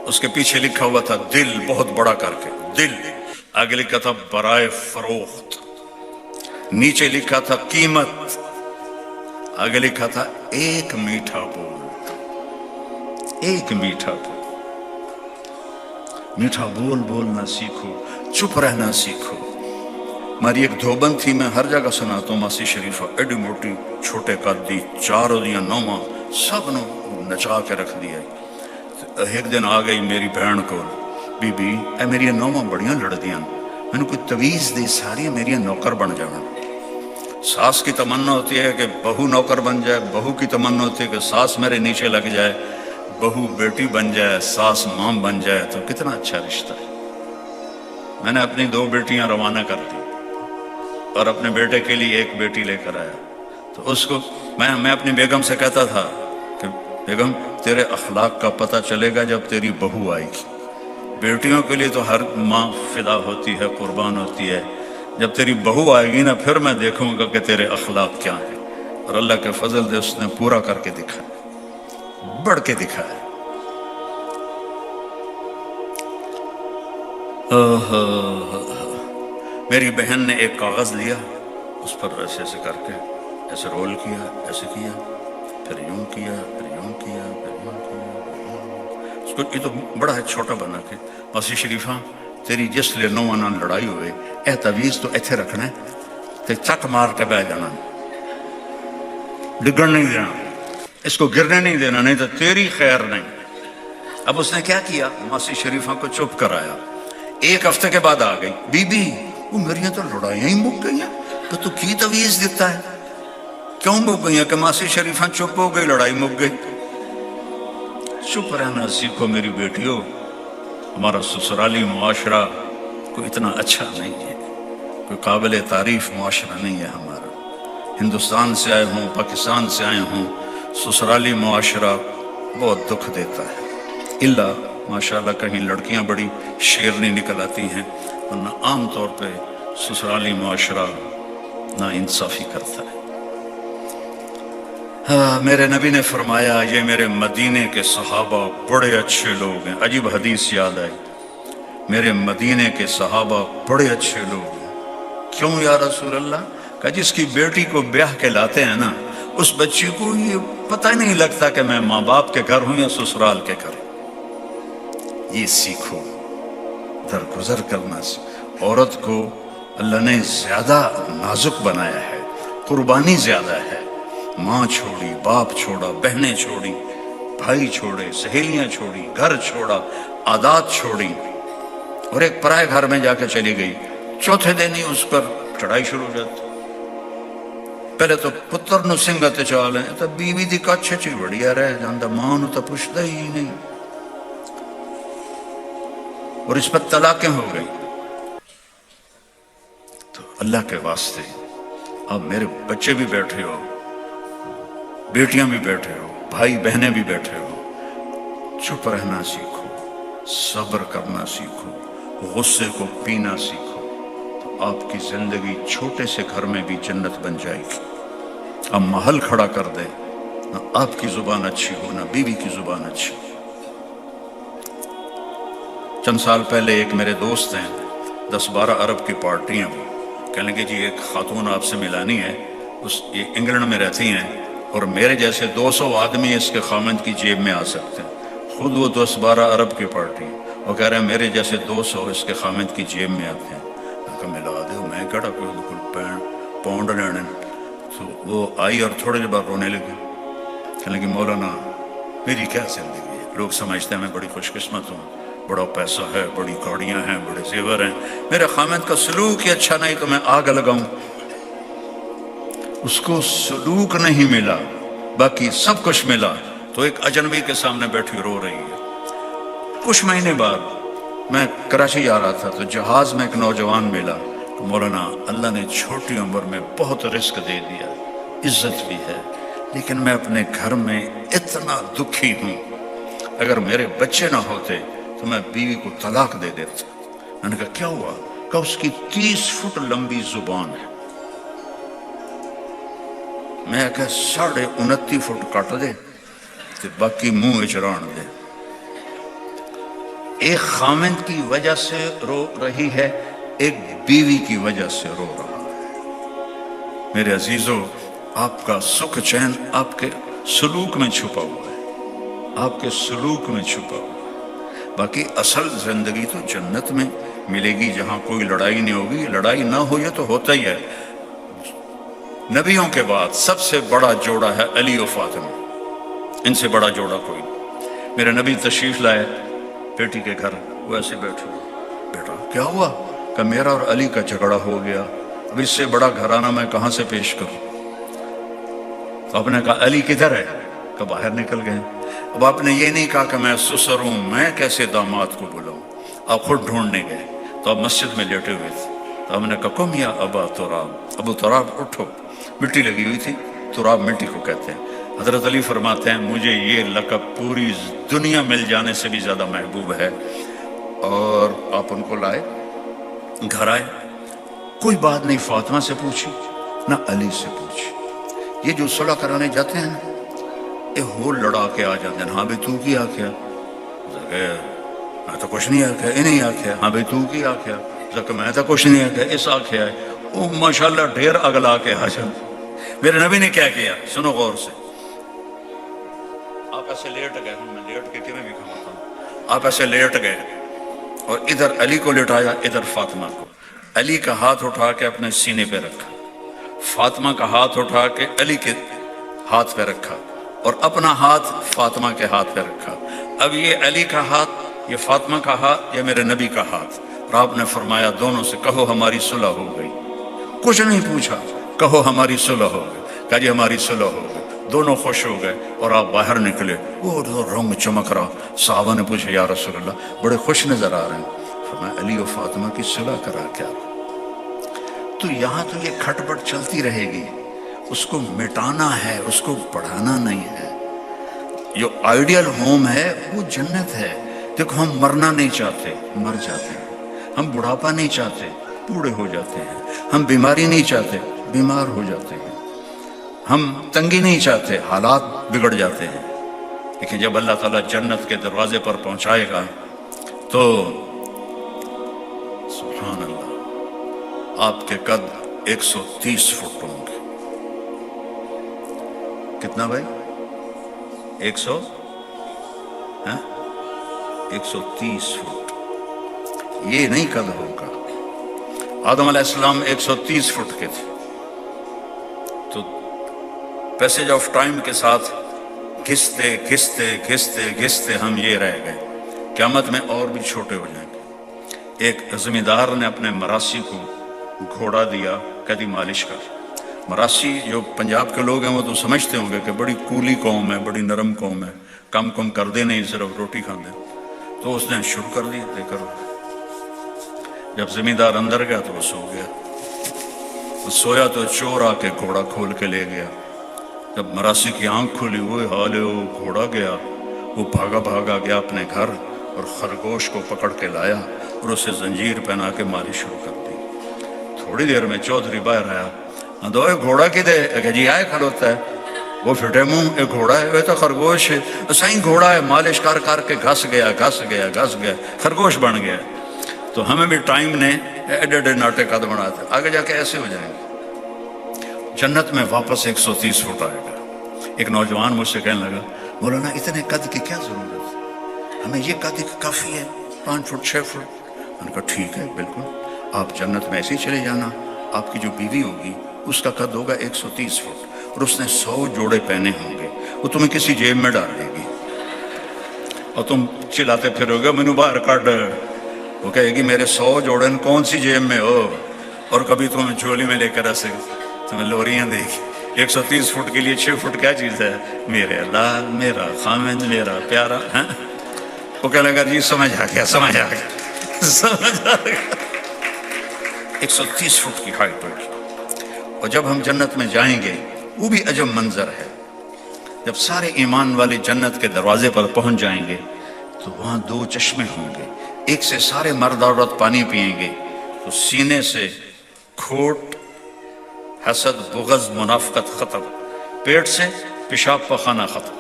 S1: اس کے پیچھے لکھا ہوا تھا دل، بہت بڑا کر کے دل، آگے لکھا تھا برائے فروخت، نیچے لکھا تھا قیمت، آگے لکھا تھا ایک میٹھا بول، ایک میٹھا بول۔ میٹھا بول بولنا سیکھو، چپ رہنا سیکھو۔ ہماری ایک دھوبن تھی، میں ہر جگہ سناتا ہوں، ماسی شریفہ، ایڈی موٹی، چھوٹے قدی، 4 ودیاں نوواں، سب نے نچا کے رکھ دیا۔ ایک دن آ گئی میری بہن کو، بی بی اے میری نوواں بڑیاں لڑدیاں، میں نے کوئی تویز دی ساری میری نوکر بن جانا۔ ساس کی تمنا ہوتی ہے کہ بہو نوکر بن جائے، بہو کی تمنا ہوتی ہے کہ ساس میرے نیچے لگ جائے، بہو بیٹی بن جائے، ساس ماں بن جائے، تو کتنا اچھا رشتہ ہے۔ میں نے اپنی 2 بیٹیاں روانہ کر دی اور اپنے بیٹے کے لیے ایک بیٹی لے کر آیا۔ تو اس کو میں اپنی بیگم سے کہتا تھا کہ بیگم تیرے اخلاق کا پتہ چلے گا جب تیری بہو آئے گی۔ بیٹیوں کے لیے تو ہر ماں فدا ہوتی ہے، قربان ہوتی ہے، جب تیری بہو آئے گی نا پھر میں دیکھوں گا کہ تیرے اخلاق کیا ہیں۔ اور اللہ کے فضل سے اس نے پورا کر کے دکھایا، بڑھ کے دکھایا۔ میری بہن نے ایک کاغذ لیا، اس پر ایسے ایسے کر کے ایسے رول کیا، ایسے کیا، پھر یوں کیا، پھر یوں کیا، پھر یوں کیا، اس کو یہ تو بڑا ہے چھوٹا بنا کے، ماسی شریفہ تیری جس لیے نواں نال لڑائی ہوئے اے تویز تو ایتھے رکھنا ہے تے چک مار کے بہ جانا، ڈگن نہیں دینا، اس کو گرنے نہیں دینا، نہیں تو تیری خیر نہیں۔ اب اس نے کیا کیا، ماسی شریفہ کو چپ کرایا۔ 1 ہفتے کے بعد آ گئی، بی بی وہ میری تو لڑائیاں ہی مک گئی ہیں، کہ تو کی تویز دیتا ہے، کیوں مک گئی ہیں؟ کہ ماسی شریفہ چپ ہو گئی، لڑائی مک گئی۔ چپ رہنا سیکھو میری بیٹیوں، ہمارا سسرالی معاشرہ کوئی اتنا اچھا نہیں ہے، کوئی قابل تعریف معاشرہ نہیں ہے ہمارا۔ ہندوستان سے آئے ہوں، پاکستان سے آئے ہوں، سسرالی معاشرہ بہت دکھ دیتا ہے، الا ماشاءاللہ کہیں لڑکیاں بڑی شیرنی نکل آتی ہیں، ورنہ عام طور پہ سسرالی معاشرہ نا انصافی کرتا ہے۔ میرے نبی نے فرمایا یہ میرے مدینے کے صحابہ بڑے اچھے لوگ ہیں. عجیب حدیث یاد آئی, میرے مدینے کے صحابہ بڑے اچھے لوگ ہیں. کیوں یا رسول اللہ؟ کہ جس کی بیٹی کو بیاہ کے لاتے ہیں نا, اس بچی کو یہ پتہ نہیں لگتا کہ میں ماں باپ کے گھر ہوں یا سسرال کے گھر. یہ سیکھو, درگزر کرنا سیکھو. عورت کو اللہ نے زیادہ نازک بنایا ہے, قربانی زیادہ ہے. ماں چھوڑی, باپ چھوڑا, بہنیں چھوڑی, بھائی چھوڑے, سہیلیاں چھوڑی, گھر چھوڑا, عادات چھوڑی, اور ایک پرائے گھر میں جا کے چلی گئی. چوتھے دن ہی اس پر چڑھائی شروع ہو جاتی. پہلے تو پتر نو سنگت چال ہے, تو بیوی دی کچھ چی بڑھیا رہ جاندہ, ماں نو تو پوچھتا ہی نہیں. اور اس پر طلاقیں ہو گئی. تو اللہ کے واسطے اب میرے بچے بھی بیٹھے ہو, بیٹیاں بھی بیٹھے ہو, بھائی بہنیں بھی بیٹھے ہو, چپ رہنا سیکھو, صبر کرنا سیکھو, غصے کو پینا سیکھو. تو آپ کی زندگی چھوٹے سے گھر میں بھی جنت بن جائے گی. اب محل کھڑا کر دے, نہ آپ کی زبان اچھی ہو نہ بیوی کی زبان اچھی ہو. چند سال پہلے ایک میرے دوست ہیں, 10-12 ارب کی پارٹیاں, کہنے لگے جی ایک خاتون آپ سے ملانی ہے, یہ انگلینڈ میں رہتی ہیں, اور میرے جیسے 200 آدمی اس کے خامند کی جیب میں آ سکتے ہیں. خود وہ 10-12 ارب کی پارٹی, وہ کہہ رہے ہیں میرے جیسے 200 اس کے خامند کی جیب میں آتے ہیں. میں کہا ملا دے, میں کہڑا کوئی پاؤنڈ لینے. تو وہ آئی اور تھوڑے دیر بعد رونے لگی. کہنے لگی مولانا میری کیا زندگی ہے, لوگ سمجھتے ہیں میں بڑی خوش قسمت ہوں, بڑا پیسہ ہے, بڑی گاڑیاں ہیں, بڑے زیور ہیں, میرے خامند کا سلوک ہی اچھا نہیں تو میں آگ لگاؤں. اس کو سلوک نہیں ملا, باقی سب کچھ ملا, تو ایک اجنبی کے سامنے بیٹھی رو رہی ہے. کچھ مہینے بعد میں کراچی جا رہا تھا, تو جہاز میں ایک نوجوان ملا. کہ مولانا اللہ نے چھوٹی عمر میں بہت رزق دے دیا, عزت بھی ہے, لیکن میں اپنے گھر میں اتنا دکھی ہوں, اگر میرے بچے نہ ہوتے تو میں بیوی کو طلاق دے دیتا. میں نے کہا کیا ہوا؟ کہ اس کی 30 فٹ لمبی زبان ہے. میں کہا 29.5 فٹ کٹ دے تو باقی منہ اچران دے. ایک خامند کی وجہ سے رو رہی ہے, ایک بیوی کی وجہ سے رو رہا ہے. میرے عزیزو, آپ کا سکھ چین آپ کے سلوک میں چھپا ہوا ہے, آپ کے سلوک میں چھپا ہوا ہے. باقی اصل زندگی تو جنت میں ملے گی جہاں کوئی لڑائی نہیں ہوگی. لڑائی نہ ہو یہ تو ہوتا ہی ہے. نبیوں کے بعد سب سے بڑا جوڑا ہے علی و فاطمہ, ان سے بڑا جوڑا کوئی نہیں. میرے نبی تشریف لائے بیٹی کے گھر, وہ ایسے بیٹھے, بیٹا کیا ہوا؟ کہ میرا اور علی کا جھگڑا ہو گیا, اب اس سے بڑا گھرانہ میں کہاں سے پیش کروں. تو آپ نے کہا علی کدھر ہے؟ کہ باہر نکل گئے. اب آپ نے یہ نہیں کہا کہ میں سسر ہوں, میں کیسے داماد کو بلاؤں. آپ خود ڈھونڈنے گئے, تو آپ مسجد میں لیٹے ہوئے تھے. تو ہم نے کہا قم یا ابا تراب, ابو تراب اٹھو. مٹی لگی ہوئی تھی, تراب مٹی کو کہتے ہیں. حضرت علی فرماتے ہیں مجھے یہ لقب پوری دنیا مل جانے سے بھی زیادہ محبوب ہے. اور آپ ان کو لائے, گھر آئے, کوئی بات نہیں فاطمہ سے پوچھی نہ علی سے پوچھی. یہ جو صلح کرانے جاتے ہیں نا, یہ ہو لڑا کے آ جاتے ہیں. ہاں بھائی تو کی آکھیا؟ میں تو کچھ نہیں آکھیا. یہ نہیں آکھیا. ہاں بھائی تو کی آکھیا؟ میں تو کچھ نہیں آکھیا. اس آکھیا ہے وہ ماشاءاللہ ڈھیر اگلا کے آ جاتے. میرے نبی نے کیا کیا سنو غور سے. آپ ایسے لیٹ گئے, میں لیٹ کے کیوں بھی کھاتا ہوں. آپ ایسے لیٹ گئے اور ادھر علی کو لٹایا, ادھر فاطمہ کو. علی کا ہاتھ اٹھا کے اپنے سینے پہ رکھا, فاطمہ کا ہاتھ اٹھا کے علی کے ہاتھ پہ رکھا, اور اپنا ہاتھ فاطمہ کے ہاتھ پہ رکھا. اب یہ علی کا ہاتھ, یہ فاطمہ کا ہاتھ, یہ میرے نبی کا ہاتھ. اور آپ نے فرمایا دونوں سے کہو ہماری صلح ہو گئی. کچھ نہیں پوچھا, کہو ہماری صلح ہو گئی. کہا جی ہماری صلح ہو گئی. دونوں خوش ہو گئے اور آپ باہر نکلے. وہ رنگ چمک رہا. صحابہ نے پوچھا یا رسول اللہ بڑے خوش نظر آ رہے ہیں. فرمایا علی و فاطمہ کی صلح کرا کیا. تو یہاں تو یہ کھٹ پٹ چلتی رہے گی, اس کو مٹانا ہے, اس کو بڑھانا نہیں ہے. جو آئیڈیل ہوم ہے وہ جنت ہے. دیکھو ہم مرنا نہیں چاہتے, مر جاتے ہیں. ہم بڑھاپا نہیں چاہتے, بوڑھے ہو جاتے ہیں. ہم بیماری نہیں چاہتے, بیمار ہو جاتے ہیں. ہم تنگی نہیں چاہتے، حالات بگڑ جاتے ہیں، لیکن جب اللہ تعالیٰ جنت کے دروازے پر پہنچائے گا تو سبحان اللہ آپ کے قد 130 فٹ ہوں گے۔ کتنا بھائی؟ 130 فٹ۔ یہ نہیں قد ہوگا۔ آدم علیہ السلام 130 فٹ کے تھے، تو پیسج آف ٹائم کے ساتھ گھستے گھستے گھستے گھستے ہم یہ رہ گئے، قیامت میں اور بھی چھوٹے ہو جائیں گے۔ ایک زمیندار نے اپنے مراسی کو گھوڑا دیا، کدی مالش کر۔ مراسی جو پنجاب کے لوگ ہیں وہ تو سمجھتے ہوں گے کہ بڑی کولی قوم ہے، بڑی نرم قوم ہے، کم کر دے نہیں، صرف روٹی کھاندے۔ تو اس نے شروع کر دی لے کر۔ جب زمیندار اندر گیا تو وہ سو گیا۔ وہ سویا تو چور آ کے گھوڑا کھول کے لے گیا۔ جب مراسی کی آنکھ کھلی، وہ حال ہے، وہ گھوڑا گیا، وہ بھاگا گیا اپنے گھر اور خرگوش کو پکڑ کے لایا اور اسے زنجیر پہنا کے مالش شروع کر دی۔ تھوڑی دیر میں چودھری باہر آیا، دو گھوڑا کی دے کہ جی آئے کھڑوتا ہے۔ وہ پھٹے منہ، ایک گھوڑا ہے، وہ تو خرگوش ہے۔ سائیں گھوڑا ہے، مالش کر کے گھس گیا، خرگوش بن گیا۔ تو ہمیں بھی ٹائم نے ایڈے ناٹے قد بنا تھے، آگے جا کے ایسے ہو جائیں گے۔ جنت میں واپس 130 فٹ آئے گا۔ ایک نوجوان مجھ سے کہنے لگا، مولانا اتنے قد کی کیا ضرورت ہے، ہمیں یہ قد کافی ہے، 5 فٹ 6 فٹ۔ میں نے کہا ٹھیک ہے، بالکل آپ جنت میں ایسے ہی چلے جانا، آپ کی جو بیوی ہوگی اس کا قد ہوگا 130 فٹ اور اس نے 100 جوڑے پہنے ہوں گے، وہ تمہیں کسی جیب میں ڈال دے گی اور تم چلاتے پھرو گے مینو باہر کٹ۔ وہ کہے گی میرے 100 جوڑے کون سی جیب میں ہو، اور کبھی تمہیں جھولی میں لے کر رسے تمہیں لوریاں دے گی۔ 130 فٹ کے لیے 6 فٹ کیا چیز ہے؟ میرے لال، میرا خامد، میرا پیارا۔ وہ کہنے لگا جی سمجھ آ گیا 130 فٹ کی ہائٹ ہوگی۔ اور جب ہم جنت میں جائیں گے وہ بھی عجب منظر ہے۔ جب سارے ایمان والے جنت کے دروازے پر پہنچ جائیں گے تو وہاں 2 چشمے ہوں گے، ایک سے سارے مرد عورت پانی پئیں گے تو سینے سے کھوٹ، حسد، بغض، منافقت ختم، پیٹ سے پیشاب پخانہ ختم۔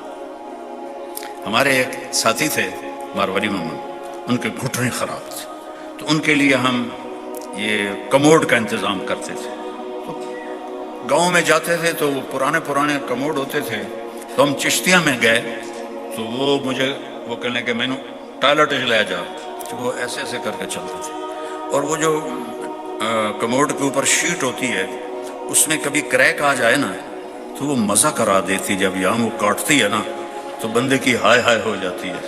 S1: ہمارے ایک ساتھی تھے مارواڑی محمد، ان کے گھٹنے خراب تھے، تو ان کے لیے ہم یہ کموڈ کا انتظام کرتے تھے۔ تو گاؤں میں جاتے تھے تو وہ پرانے کموڈ ہوتے تھے، تو ہم چشتیاں میں گئے تو وہ کہنے کہ میں نے ٹائلٹ لے جا، تو وہ ایسے کر کے چلتے تھے۔ اور وہ جو کموڈ کے اوپر شیٹ ہوتی ہے اس میں کبھی کریک آ جائے نا تو وہ مزہ کرا دیتی، جب یہاں وہ کاٹتی ہے نا تو بندے کی ہائے ہو جاتی ہے۔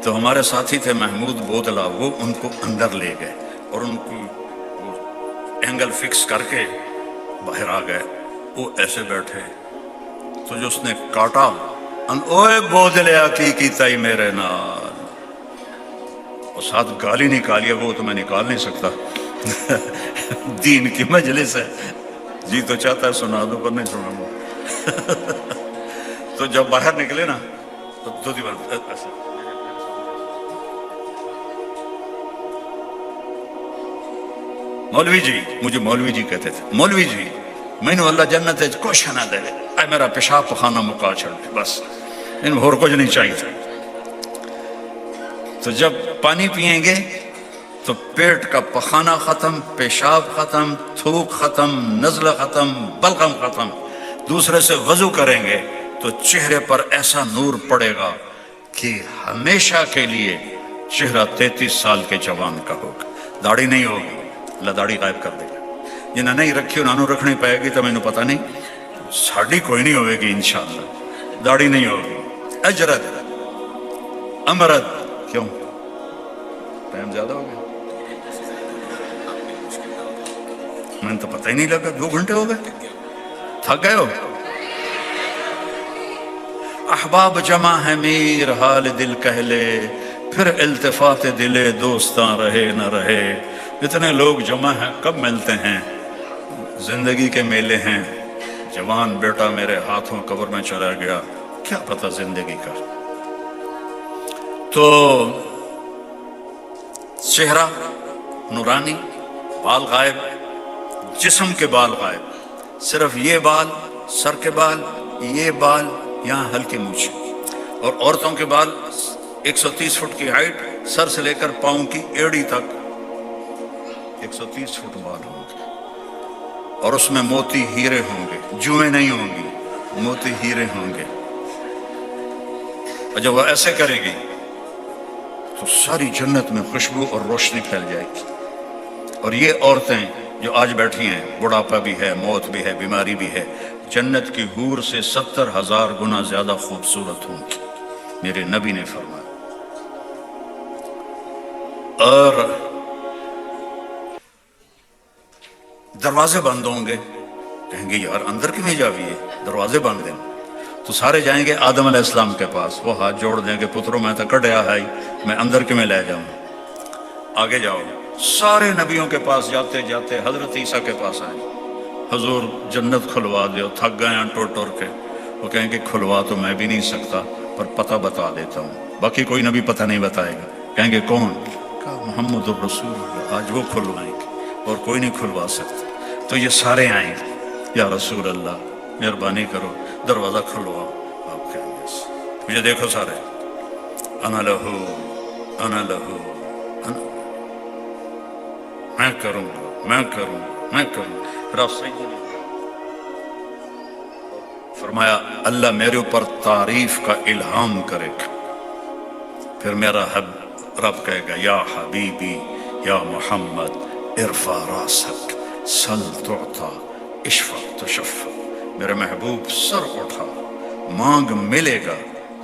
S1: تو ہمارے ساتھی تھے محمود بودلا، وہ ان کو اندر لے گئے اور ان کو اینگل فکس کر کے باہر آ گئے۔ وہ ایسے بیٹھے تو جو اس نے کاٹا، اوے بودلیا کی کیتا ہی میرے نال، اور ساتھ گالی نکالی، وہ تو میں نکال نہیں سکتا دین کی مجلس ہے، جی تو چاہتا ہے سنا دو پر نہیں سنا دو۔ تو جب باہر نکلے نا تو دو دی بات ایسے، مولوی جی، مجھے مولوی جی کہتے تھے، مولوی جی میں نے اللہ جنت کچھ نہ دے، اے میرا پیشاب پخانہ مکا چھڑ، بس ان اور کچھ نہیں چاہیے تھا۔ تو جب پانی پئیں گے تو پیٹ کا پخانہ ختم، پیشاب ختم، تھوک ختم، نزلہ ختم، بلغم ختم۔ دوسرے سے وضو کریں گے تو چہرے پر ایسا نور پڑے گا کہ ہمیشہ کے لیے چہرہ 33 سال کے جوان کا ہوگا۔ داڑھی نہیں ہوگی، اللہ داڑھی غائب کر دے گا۔ جنہیں نہیں رکھی انہوں نے رکھنی پائے گی تو میں نے پتہ نہیں، ساڑھی کوئی نہیں ہوئے گی انشاءاللہ، داڑھی نہیں ہوگی۔ اجرد امرد، کیوں ٹائم زیادہ ہو گیا؟ میں نے تو پتہ ہی نہیں لگا، 2 گھنٹے ہو گئے، تھک گئے ہو؟ احباب جمع ہے میر حال دل کہہ لے، پھر التفات دلے دوستاں رہے نہ رہے۔ اتنے لوگ جمع ہیں، کب ملتے ہیں؟ زندگی کے میلے ہیں۔ جوان بیٹا میرے ہاتھوں قبر میں چلا گیا، کیا پتہ زندگی کا۔ تو چہرہ نورانی، بال غائب، جسم کے بال غائب، صرف یہ بال سر کے بال، یہ بال یہاں ہلکی مونچھ، اور عورتوں کے بال 130 فٹ کی ہائٹ، سر سے لے کر پاؤں کی ایڑی تک 130 فٹ بال ہوں گے، اور اس میں موتی ہیرے ہوں گے، جوئیں نہیں ہوں گی، موتی ہیرے ہوں گے. اور جب وہ ایسے کرے گی تو ساری جنت میں خوشبو اور روشنی پھیل جائے گی. اور یہ عورتیں جو آج بیٹھی ہیں، بڑھاپا بھی ہے، موت بھی ہے، بیماری بھی ہے، جنت کی حور سے 70,000 گنا زیادہ خوبصورت ہوں گی، میرے نبی نے فرمایا. اور دروازے بند ہوں گے. کہیں گے یار اندر کیوں نہیں جاویے، دروازے بند ہیں. تو سارے جائیں گے آدم علیہ السلام کے پاس، وہ ہاتھ جوڑ دیں گے، پتروں میں تو کڈیا ہے، میں اندر کیوں لے جاؤں. آگے جاؤ، سارے نبیوں کے پاس جاتے جاتے حضرت عیسیٰ کے پاس آئیں، حضور جنت کھلوا دو، تھک گئے ہیں ٹور ٹور کے. وہ کہیں گے کھلوا تو میں بھی نہیں سکتا، پر پتہ بتا دیتا ہوں. باقی کوئی نبی پتہ نہیں بتائے گا. کہیں گے کون؟ کہا محمد الرسول اللہ. آج وہ کھلوائیں گے اور کوئی نہیں کھلوا سکتا. تو یہ سارے آئیں گے، یا رسول اللہ مہربانی کرو دروازہ کھلواؤ. آپ کہیں گے مجھے دیکھو سارے، انا لہو انا لہو انا، میں کروں گا میں کروں گا میں کروں گا. پھر آپ صحیح نہیں فرمایا اللہ میرے اوپر تعریف کا الہام کرے گا. پھر میرا رب کہے گا یا حبیبی یا محمد ارفع راسک سل تعطا اشفع تشفع. میرے محبوب سر اٹھا، مانگ ملے گا،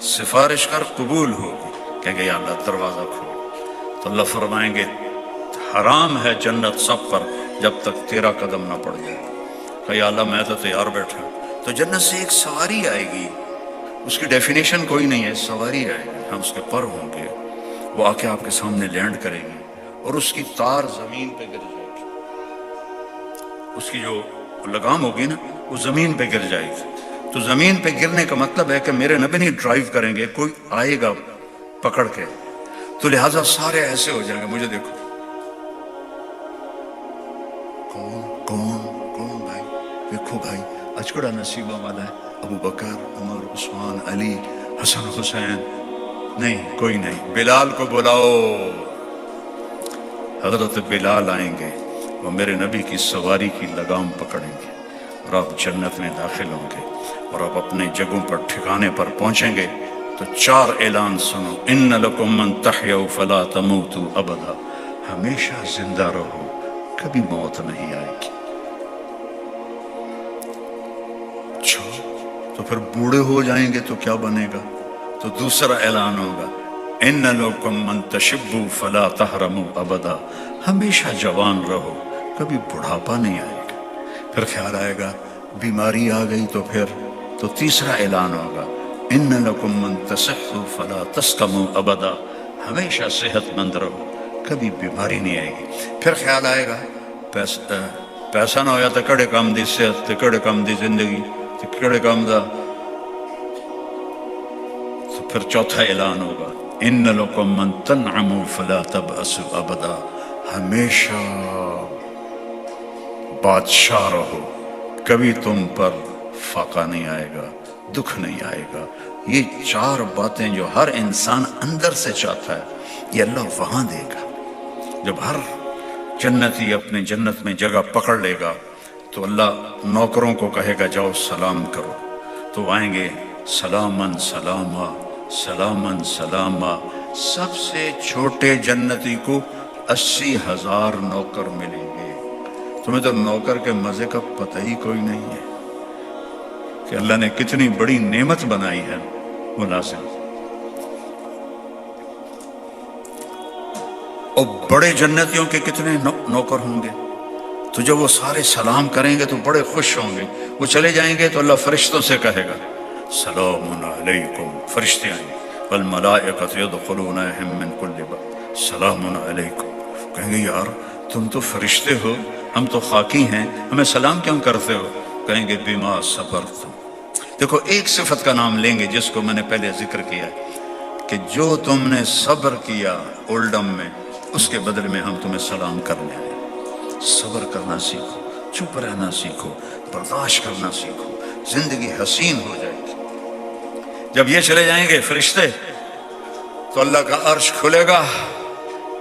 S1: سفارش کر قبول ہوگی. کہیں گے یا اللہ دروازہ کھول. تو اللہ فرمائیں گے حرام ہے جنت سب پر جب تک تیرا قدم نہ پڑ جائے. کہ یا اللہ میں تو تیار بیٹھا. تو جنت سے ایک سواری آئے گی، اس کی ڈیفینیشن کوئی نہیں ہے، سواری آئے گی، ہم اس کے پر ہوں گے، وہ آ کے آپ کے سامنے لینڈ کرے گی اور اس کی تار زمین پہ گر جائے گی. اس کی جو لگام ہوگی نا وہ زمین پہ گر جائے گی. تو زمین پہ گرنے کا مطلب ہے کہ میرے نبی نہیں ڈرائیو کریں گے، کوئی آئے گا پکڑ کے. تو لہٰذا سارے ایسے ہو جائیں گے. مجھے دیکھو کون کون کون بھائی، دیکھو بھائی اچکڑا نصیبہ والا ہے، ابو بکر عمر عثمان علی حسن حسین. نہیں کوئی نہیں. بلال کو بلاؤ. حضرت بلال آئیں گے، وہ میرے نبی کی سواری کی لگام پکڑیں گے اور آپ جنت میں داخل ہوں گے. اور آپ اپنے جگہوں پر ٹھکانے پر پہنچیں گے تو 4 اعلان سنو. ان لکم من تحیوا فلا تموتوا ابدا. ہمیشہ زندہ رہو، کبھی موت نہیں آئے گی. اچھا تو پھر بوڑھے ہو جائیں گے تو کیا بنے گا؟ تو دوسرا اعلان ہوگا ان لکم من تشبوا فلا تحرموا ابدا. ہمیشہ جوان رہو، کبھی بڑھاپا نہیں آئے گا. پھر خیال آئے گا بیماری آ گئی تو پھر تو تیسرا اعلان ہوگا ان لکم من تصحوا فلا تسقموا ابدا. ہمیشہ صحت مند رہو، کبھی بیماری نہیں آئے گی. پھر خیال آئے گا پیسہ نہ ہویا تو کڑے کام دی صحت، تو کڑے کام دی زندگی، تو کڑے کام دا. تو پھر چوتھا اعلان ہوگا ان لکم من تنعموا فلا تبأسوا ابدا. ہمیشہ بادشاہ رہو، کبھی تم پر فاقہ نہیں آئے گا، دکھ نہیں آئے گا. یہ 4 باتیں جو ہر انسان اندر سے چاہتا ہے یہ اللہ وہاں دے گا. جب ہر جنتی اپنے جنت میں جگہ پکڑ لے گا تو اللہ نوکروں کو کہے گا جاؤ سلام کرو. تو آئیں گے سلامن سلاما سلامن سلاما. سب سے چھوٹے جنتی کو 80,000 نوکر ملیں گے. تمہیں تو نوکر کے مزے کا پتہ ہی کوئی نہیں ہے کہ اللہ نے کتنی بڑی نعمت بنائی ہے. ملازم اور بڑے جنتیوں کے کتنے نوکر ہوں گے. تو جب وہ سارے سلام کریں گے تو بڑے خوش ہوں گے. وہ چلے جائیں گے تو اللہ فرشتوں سے کہے گا سلام علیکم. فرشتے آئیں گے والملائکۃ یدخلون من کل باب سلام علیکم. کہیں گے یار تم تو فرشتے ہو، ہم تو خاکی ہیں، ہمیں سلام کیوں کرتے ہو؟ کہیں گے بما صبرتم. دیکھو ایک صفت کا نام لیں گے جس کو میں نے پہلے ذکر کیا کہ جو تم نے صبر کیا اولڈم میں، اس کے بدلے میں ہم تمہیں سلام کرنے آئے. صبر کرنا سیکھو، چپ رہنا سیکھو، برداشت کرنا سیکھو. زندگی حسین ہو جائے گی۔ جب یہ چلے جائیں گے فرشتے تو اللہ کا عرش کھلے گا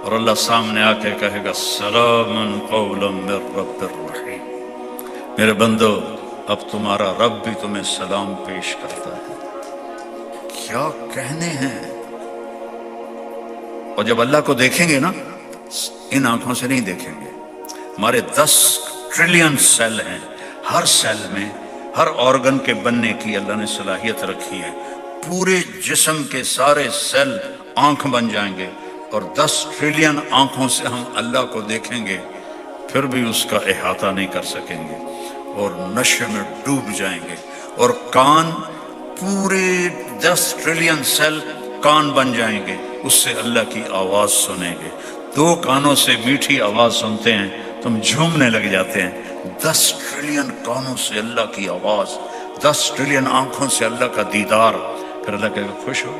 S1: اور اللہ سامنے آ کے کہے گا سلام قولا من رب الرحیم، میرے بندو اب تمہارا رب بھی تمہیں سلام پیش کرتا ہے۔ کیا کہنے ہیں۔ اور جب اللہ کو دیکھیں گے نا، ان آنکھوں سے نہیں دیکھیں گے، ہمارے 10 ٹریلین سیل ہیں، ہر سیل میں ہر آرگن کے بننے کی اللہ نے صلاحیت رکھی ہے، پورے جسم کے سارے سیل آنکھ بن جائیں گے اور 10 ٹریلین آنکھوں سے ہم اللہ کو دیکھیں گے، پھر بھی اس کا احاطہ نہیں کر سکیں گے اور نشے میں ڈوب جائیں گے۔ اور کان، پورے 10 ٹریلین سیل کان بن جائیں گے، اس سے اللہ کی آواز سنیں گے۔ 2 کانوں سے میٹھی آواز سنتے ہیں تم جھومنے لگ جاتے ہیں، 10 ٹریلین کانوں سے اللہ کی آواز، 10 ٹریلین آنکھوں سے اللہ کا دیدار۔ پھر اللہ کہے گا خوش ہو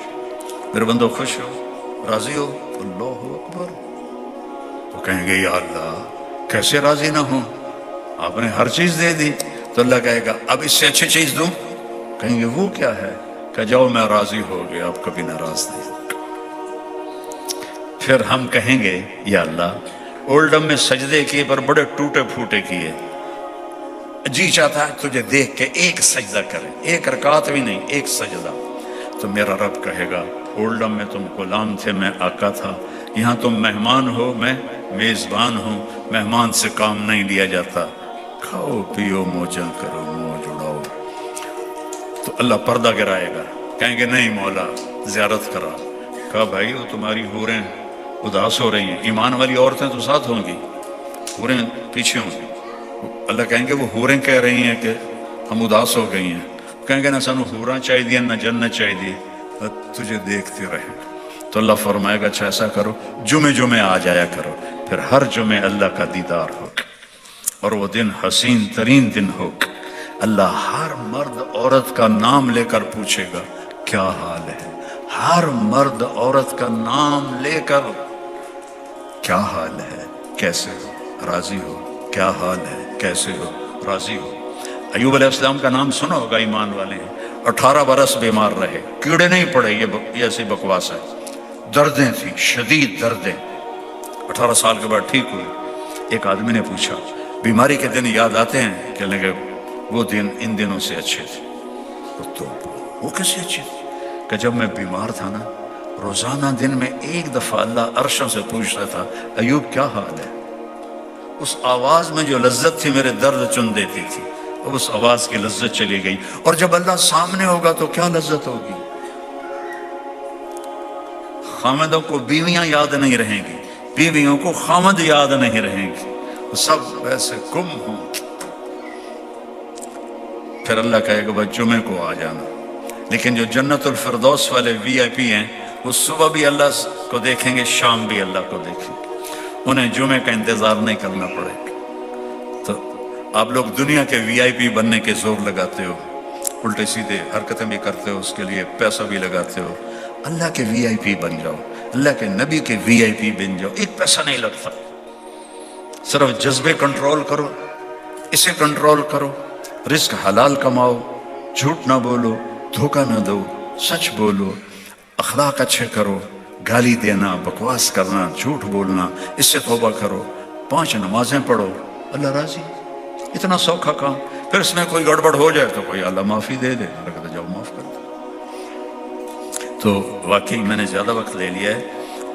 S1: میرے بندو، خوش ہو، راضی ہو؟ اللہ اکبر۔ تو کہیں گے یا اللہ کیسے راضی نہ ہوں، آپ نے ہر چیز دے دی۔ تو اللہ کہے گا اب اس سے اچھی چیز دوں؟ کہیں گے وہ کیا ہے؟ کہ جاؤ میں راضی ہو گیا، اب کبھی ناراض نہیں۔ پھر ہم کہیں گے یا اللہ اولڈم میں سجدے کیے پر بڑے ٹوٹے پھوٹے کیے، جی چاہتا ہے تجھے دیکھ کے ایک سجدہ کرے، 1 رکعت بھی نہیں، 1 سجدہ۔ تو میرا رب کہے گا اولڈم میں تم غلام تھے، میں آقا تھا، یہاں تم مہمان ہو، میں میزبان ہوں، مہمان سے کام نہیں لیا جاتا، کھاؤ پیو موجاں کرو، موج اڑاؤ۔ تو اللہ پردہ گرائے گا، کہیں گے نہیں مولا زیارت کرا۔ کہا بھائی وہ تمہاری حوریں اداس ہو رہی ہیں، ایمان والی عورتیں تو ساتھ ہوں گی، حوریں پیچھے ہوں گی۔ اللہ کہیں گے وہ حوریں کہہ رہی ہیں کہ ہم اداس ہو گئی ہیں، کہیں گے نہ سانو حوراں چاہیے نہ جنت چاہیے، تجھے دیکھتے رہیں۔ تو اللہ فرمائے گا اچھا ایسا کرو جمعے آ جایا کرو، پھر ہر جمعے اللہ کا دیدار ہو اور وہ دن حسین ترین دن ہو۔ اللہ ہر مرد عورت کا نام لے کر پوچھے گا کیا حال ہے، ہر مرد عورت کا نام لے کر کیا حال ہے، کیسے ہو، راضی ہو، کیا حال ہے، کیسے ہو، راضی ہو۔ ایوب علیہ السلام کا نام سنا ہوگا، ایمان والے ہیں، 18 برس بیمار رہے، کیڑے نہیں پڑے، یہ ایسی بکواس ہے، دردیں تھیں، شدید دردیں، 18 سال کے بعد ٹھیک ہوئے۔ ایک آدمی نے پوچھا بیماری کے دن یاد آتے ہیں؟ کہنے لگے وہ دن ان دنوں سے اچھے تھے۔ تو وہ کیسے اچھے تھے؟ کہ جب میں بیمار تھا نا، روزانہ دن میں 1 دفعہ اللہ عرشوں سے پوچھتا تھا ایوب کیا حال ہے۔ اس آواز میں جو لذت تھی میرے درد چن دیتی تھی، اب اس آواز کی لذت چلی گئی۔ اور جب اللہ سامنے ہوگا تو کیا لذت ہوگی۔ خامدوں کو بیویاں یاد نہیں رہیں گی، بیویوں کو خامد یاد نہیں رہیں گی، وہ سب ویسے گم ہوں۔ پھر اللہ کہے گا بس جمعے کو آ جانا۔ لیکن جو جنت الفردوس والے VIP ہیں وہ صبح بھی اللہ کو دیکھیں گے، شام بھی اللہ کو دیکھیں گے، انہیں جمعے کا انتظار نہیں کرنا پڑے گا۔ تو آپ لوگ دنیا کے VIP بننے کے زور لگاتے ہو، الٹے سیدھے حرکتیں بھی کرتے ہو، اس کے لیے پیسہ بھی لگاتے ہو۔ اللہ کے VIP بن جاؤ، اللہ کے نبی کے VIP بن جاؤ، 1 پیسہ نہیں لگتا، صرف جذبے کنٹرول کرو، اسے کنٹرول کرو، رزق حلال کماؤ، جھوٹ نہ بولو، دھوکہ نہ دو، سچ بولو، اخلاق اچھے کرو، گالی دینا، بکواس کرنا، جھوٹ بولنا، اس سے توبہ کرو، 5 نمازیں پڑھو، اللہ راضی۔ اتنا سوکھا کام۔ پھر اس میں کوئی گڑبڑ ہو جائے تو کوئی اللہ معافی دے دے، اللہ کہتا جاؤ معاف کر دے۔ تو واقعی میں نے زیادہ وقت لے لیا ہے،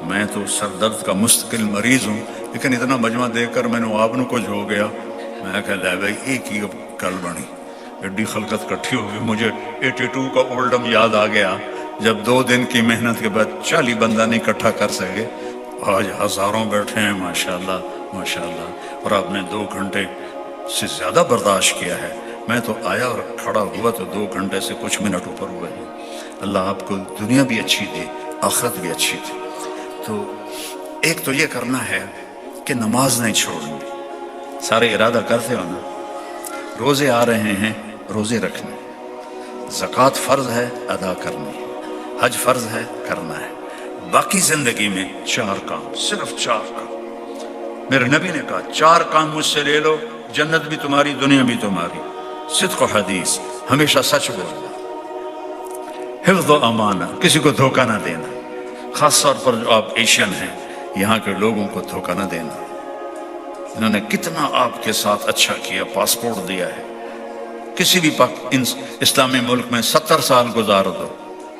S1: میں تو سر درد کا مستقل مریض ہوں، لیکن اتنا مجمع دیکھ کر میں نے آپ نے کچھ ہو گیا، میں کہا لے بھائی ایک ہی کل بنی، ایڈی خلقت کٹھی ہو گئی۔ مجھے 82 کا اولڈم یاد آ گیا، جب 2 دن کی محنت کے بعد 40 بندہ نہیں اکٹھا کر سکے، آج ہزاروں بیٹھے ہیں ماشاءاللہ ماشاءاللہ، اور آپ نے 2 گھنٹے سے زیادہ برداشت کیا ہے۔ میں تو آیا اور کھڑا ہوا تو 2 گھنٹے سے کچھ منٹ اوپر ہوئے ہیں۔ اللہ آپ کو دنیا بھی اچھی دے، آخرت بھی اچھی دے۔ تو ایک تو یہ کرنا ہے کہ نماز نہیں چھوڑنی، سارے ارادہ کرتے ہو نا، روزے آ رہے ہیں، روزے رکھنے، زکوٰۃ فرض ہے ادا کرنی، حج فرض ہے کرنا ہے، باقی زندگی میں 4 کام، صرف 4 کام۔ میرے نبی نے کہا 4 کام مجھ سے لے لو، جنت بھی تمہاری، دنیا بھی تمہاری۔ صدق و حدیث، ہمیشہ سچ بولنا، حفظ و امانہ، کسی کو دھوکہ نہ دینا، خاص طور پر جو آپ ایشین ہیں یہاں کے لوگوں کو دھوکہ نہ دینا۔ انہوں نے کتنا آپ کے ساتھ اچھا کیا، پاسپورٹ دیا ہے۔ کسی بھی اسلامی ملک میں 70 سال گزار دو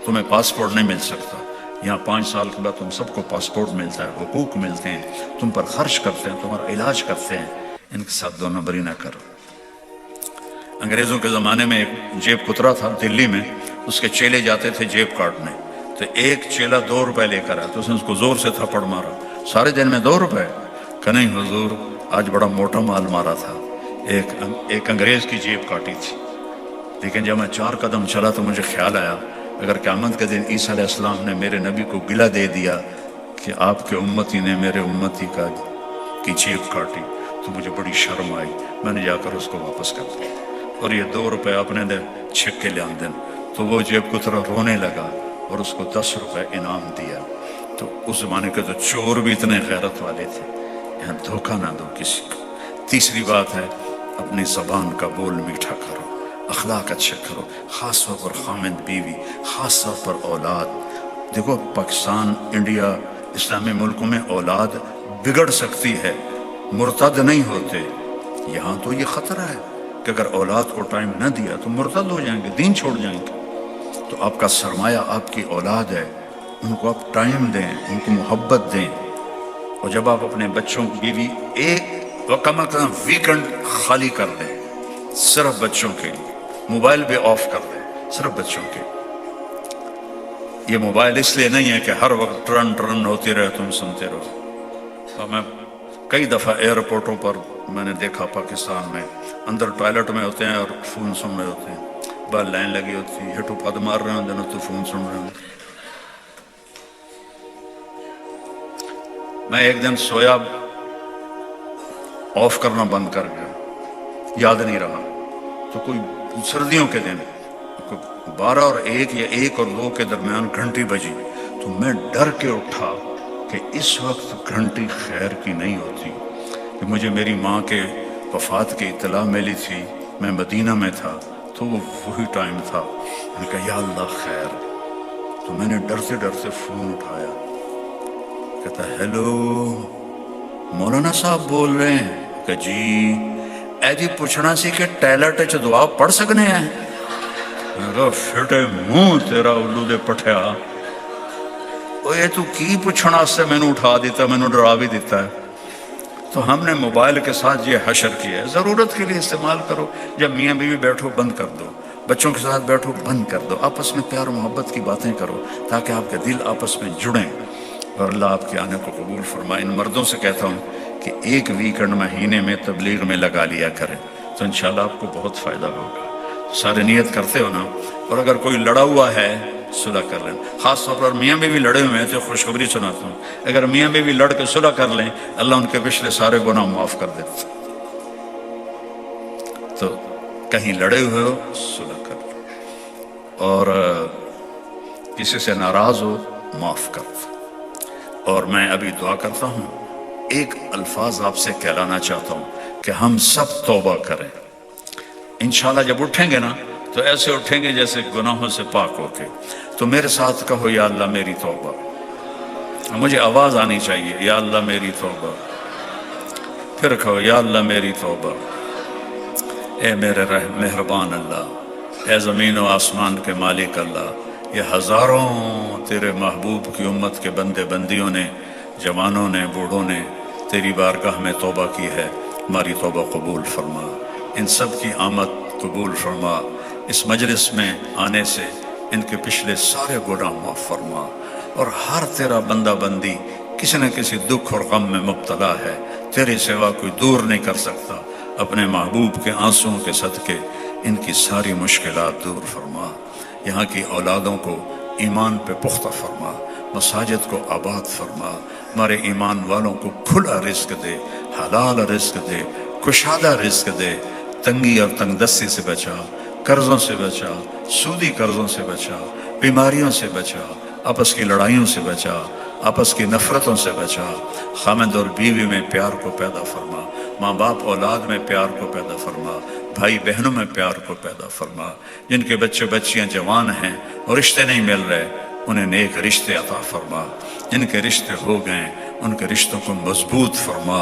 S1: تمہیں پاسپورٹ نہیں مل سکتا، یہاں 5 سال کے بعد تم سب کو پاسپورٹ ملتا ہے، حقوق ملتے ہیں، تم پر خرچ کرتے ہیں، تمہارا علاج کرتے ہیں۔ ان کے ساتھ 2 نمبری نہ کرو۔ انگریزوں کے زمانے میں ایک جیب کترا تھا دلی میں، اس کے چیلے جاتے تھے جیب کاٹنے، تو ایک چیلا 2 روپے لے کر آیا تو اس نے اس کو زور سے تھپڑ مارا، سارے دن میں 2 روپے؟ کہ نہیں حضور، آج بڑا موٹا مال مارا تھا، ایک انگریز کی جیب کاٹی تھی۔ لیکن جب میں 4 قدم چلا تو مجھے خیال آیا اگر قیامت کے دن عیسیٰ علیہ السلام نے میرے نبی کو گلہ دے دیا کہ آپ کے امتی نے میرے امتی کی جیب کاٹی تو مجھے بڑی شرم آئی، میں نے جا کر اس کو واپس کر دیا اور یہ 2 روپے اپنے نے چھک کے لے آمدن۔ تو وہ جیب کترا رونے لگا اور اس کو 10 روپے انعام دیا۔ تو اس زمانے کے تو چور بھی اتنے غیرت والے تھے، یہاں دھوکہ نہ دو کسی کو۔ تیسری بات ہے اپنی زبان کا بول میٹھا کرو، اخلاق اچھے کرو، خاص طور پر خامند بیوی، خاص طور پر اولاد۔ دیکھو پاکستان، انڈیا، اسلامی ملکوں میں اولاد بگڑ سکتی ہے، مرتد نہیں ہوتے۔ یہاں تو یہ خطرہ ہے کہ اگر اولاد کو ٹائم نہ دیا تو مرتد ہو جائیں گے، دین چھوڑ جائیں گے۔ تو آپ کا سرمایہ آپ کی اولاد ہے، ان کو آپ ٹائم دیں، ان کو محبت دیں۔ اور جب آپ اپنے بچوں کی بیوی ایک کم از کم ویکنڈ خالی کر دیں صرف بچوں کے لیے، موبائل بھی آف کر دیں صرف بچوں کے۔ یہ موبائل اس لیے نہیں ہے کہ ہر وقت ٹرن ہوتی رہے تم سنتے رہو۔ اور میں کئی دفعہ ایئرپورٹوں پر میں نے دیکھا پاکستان میں، اندر ٹوائلٹ میں ہوتے ہیں اور فون سن رہے ہوتے ہیں، باہر لائن لگی ہوتی ہے، ہٹو پد مار رہے ہیں تو فون سن رہے ہیں۔ میں ایک دن سویا، آف کرنا بند کر گیا، یاد نہیں رہا، تو کوئی سردیوں کے دن 12 اور 1 یا 1 اور 2 کے درمیان گھنٹی بجی، تو میں ڈر کے اٹھا کہ اس وقت گھنٹی خیر کی نہیں ہوتی، کہ مجھے میری ماں کے وفات کی اطلاع ملی تھی، میں مدینہ میں تھا، تو وہ وہی ٹائم تھا۔ میں نے کہا یا اللہ خیر، تو میں نے ڈرتے ڈرتے فون اٹھایا، کہتا ہیلو مولانا صاحب بول رہے ہیں؟ کہ جی، اے جی پوچھنا سی کہ ٹائلٹ چ دعا پڑھ سکنے ہیں؟ میں کہا فٹے منہ تیرا الو دے پٹھیا، یہ تو کی پوچھنا سے میں نے اٹھا دیتا، میں نے ڈرا بھی دیتا ہے۔ تو ہم نے موبائل کے ساتھ یہ حشر کیا ہے، ضرورت کے لیے استعمال کرو، جب میاں بیوی بیٹھو بند کر دو، بچوں کے ساتھ بیٹھو بند کر دو، آپس میں پیار و محبت کی باتیں کرو تاکہ آپ کے دل آپس میں جڑیں اور اللہ آپ کے آنے کو قبول فرمائے۔ ان مردوں سے کہتا ہوں کہ ایک ویکنڈ مہینے میں تبلیغ میں لگا لیا کریں تو انشاءاللہ آپ کو بہت فائدہ ہوگا۔ سارے نیت کرتے ہو نا؟ اور اگر کوئی لڑا ہوا ہے صلح کر لیں، خاص طور پر میاں بیوی لڑے ہوئے ہیں تو خوشخبری سناتا ہوں، اگر میاں بیوی لڑ کے صلح کر لیں اللہ ان کے پچھلے سارے گناہ معاف کر دیتا۔ تو کہیں لڑے ہوئے ہو صلح کر لیں، اور کسی سے ناراض ہو معاف کر دو۔ اور میں ابھی دعا کرتا ہوں، ایک الفاظ آپ سے کہلانا چاہتا ہوں کہ ہم سب توبہ کریں۔ انشاءاللہ جب اٹھیں گے نا تو ایسے اٹھیں گے جیسے گناہوں سے پاک ہو کے۔ تو میرے ساتھ کہو یا اللہ میری توبہ، مجھے آواز آنی چاہیے، یا اللہ میری توبہ۔ پھر کہو یا اللہ میری توبہ۔ اے میرے مہربان اللہ، اے زمین و آسمان کے مالک اللہ، یہ ہزاروں تیرے محبوب کی امت کے بندے بندیوں نے، جوانوں نے، بوڑھوں نے تیری بارگاہ میں توبہ کی ہے، ہماری توبہ قبول فرما، ان سب کی آمد قبول فرما، اس مجلس میں آنے سے ان کے پچھلے سارے گناہ معاف فرما، اور ہر تیرا بندہ بندی کسی نہ کسی دکھ اور غم میں مبتلا ہے، تیرے سوا کوئی دور نہیں کر سکتا، اپنے محبوب کے آنسوؤں کے صدقے ان کی ساری مشکلات دور فرما، یہاں کی اولادوں کو ایمان پہ پختہ فرما، مساجد کو آباد فرما، ہمارے ایمان والوں کو کھلا رزق دے، حلال رزق دے، کشادہ رزق دے، تنگی اور تنگ دستی سے بچا، قرضوں سے بچا، سودی قرضوں سے بچا، بیماریوں سے بچا، آپس کی لڑائیوں سے بچا، آپس کی نفرتوں سے بچا، خامد اور بیوی میں پیار کو پیدا فرما، ماں باپ اولاد میں پیار کو پیدا فرما، بھائی بہنوں میں پیار کو پیدا فرما، جن کے بچے بچیاں جوان ہیں اور رشتے نہیں مل رہے انہیں نیک رشتے عطا فرما، جن کے رشتے ہو گئے ان کے رشتوں کو مضبوط فرما۔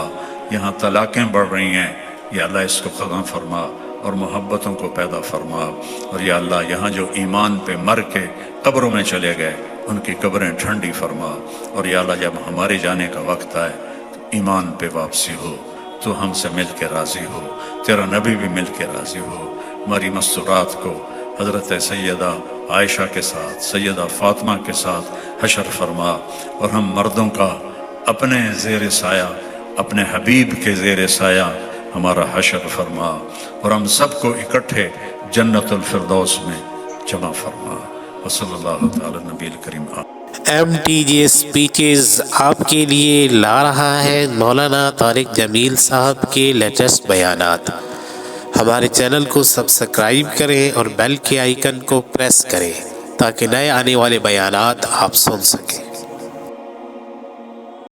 S1: یہاں طلاقیں بڑھ رہی ہیں، یا اللہ اس کو ختم فرما اور محبتوں کو پیدا فرما، اور یا اللہ یہاں جو ایمان پہ مر کے قبروں میں چلے گئے ان کی قبریں ٹھنڈی فرما، اور یا اللہ جب ہمارے جانے کا وقت آئے تو ایمان پہ واپسی ہو، تو ہم سے مل کے راضی ہو، تیرا نبی بھی مل کے راضی ہو۔ ہماری مستورات کو حضرت سیدہ عائشہ کے ساتھ، سیدہ فاطمہ کے ساتھ حشر فرما، اور ہم مردوں کا اپنے زیر سایہ، اپنے حبیب کے زیر سایہ ہمارا حشر فرما، اور ہم سب کو اکٹھے جنت الفردوس میں جمع فرما۔ وصلی اللہ تعالی نبی الکریم۔
S2: MTJ اسپیچز آپ کے لیے لا رہا ہے مولانا طارق جمیل صاحب کے لیٹسٹ بیانات۔ ہمارے چینل کو سبسکرائب کریں اور بیل کے آئیکن کو پریس کریں تاکہ نئے آنے والے بیانات آپ سن سکیں۔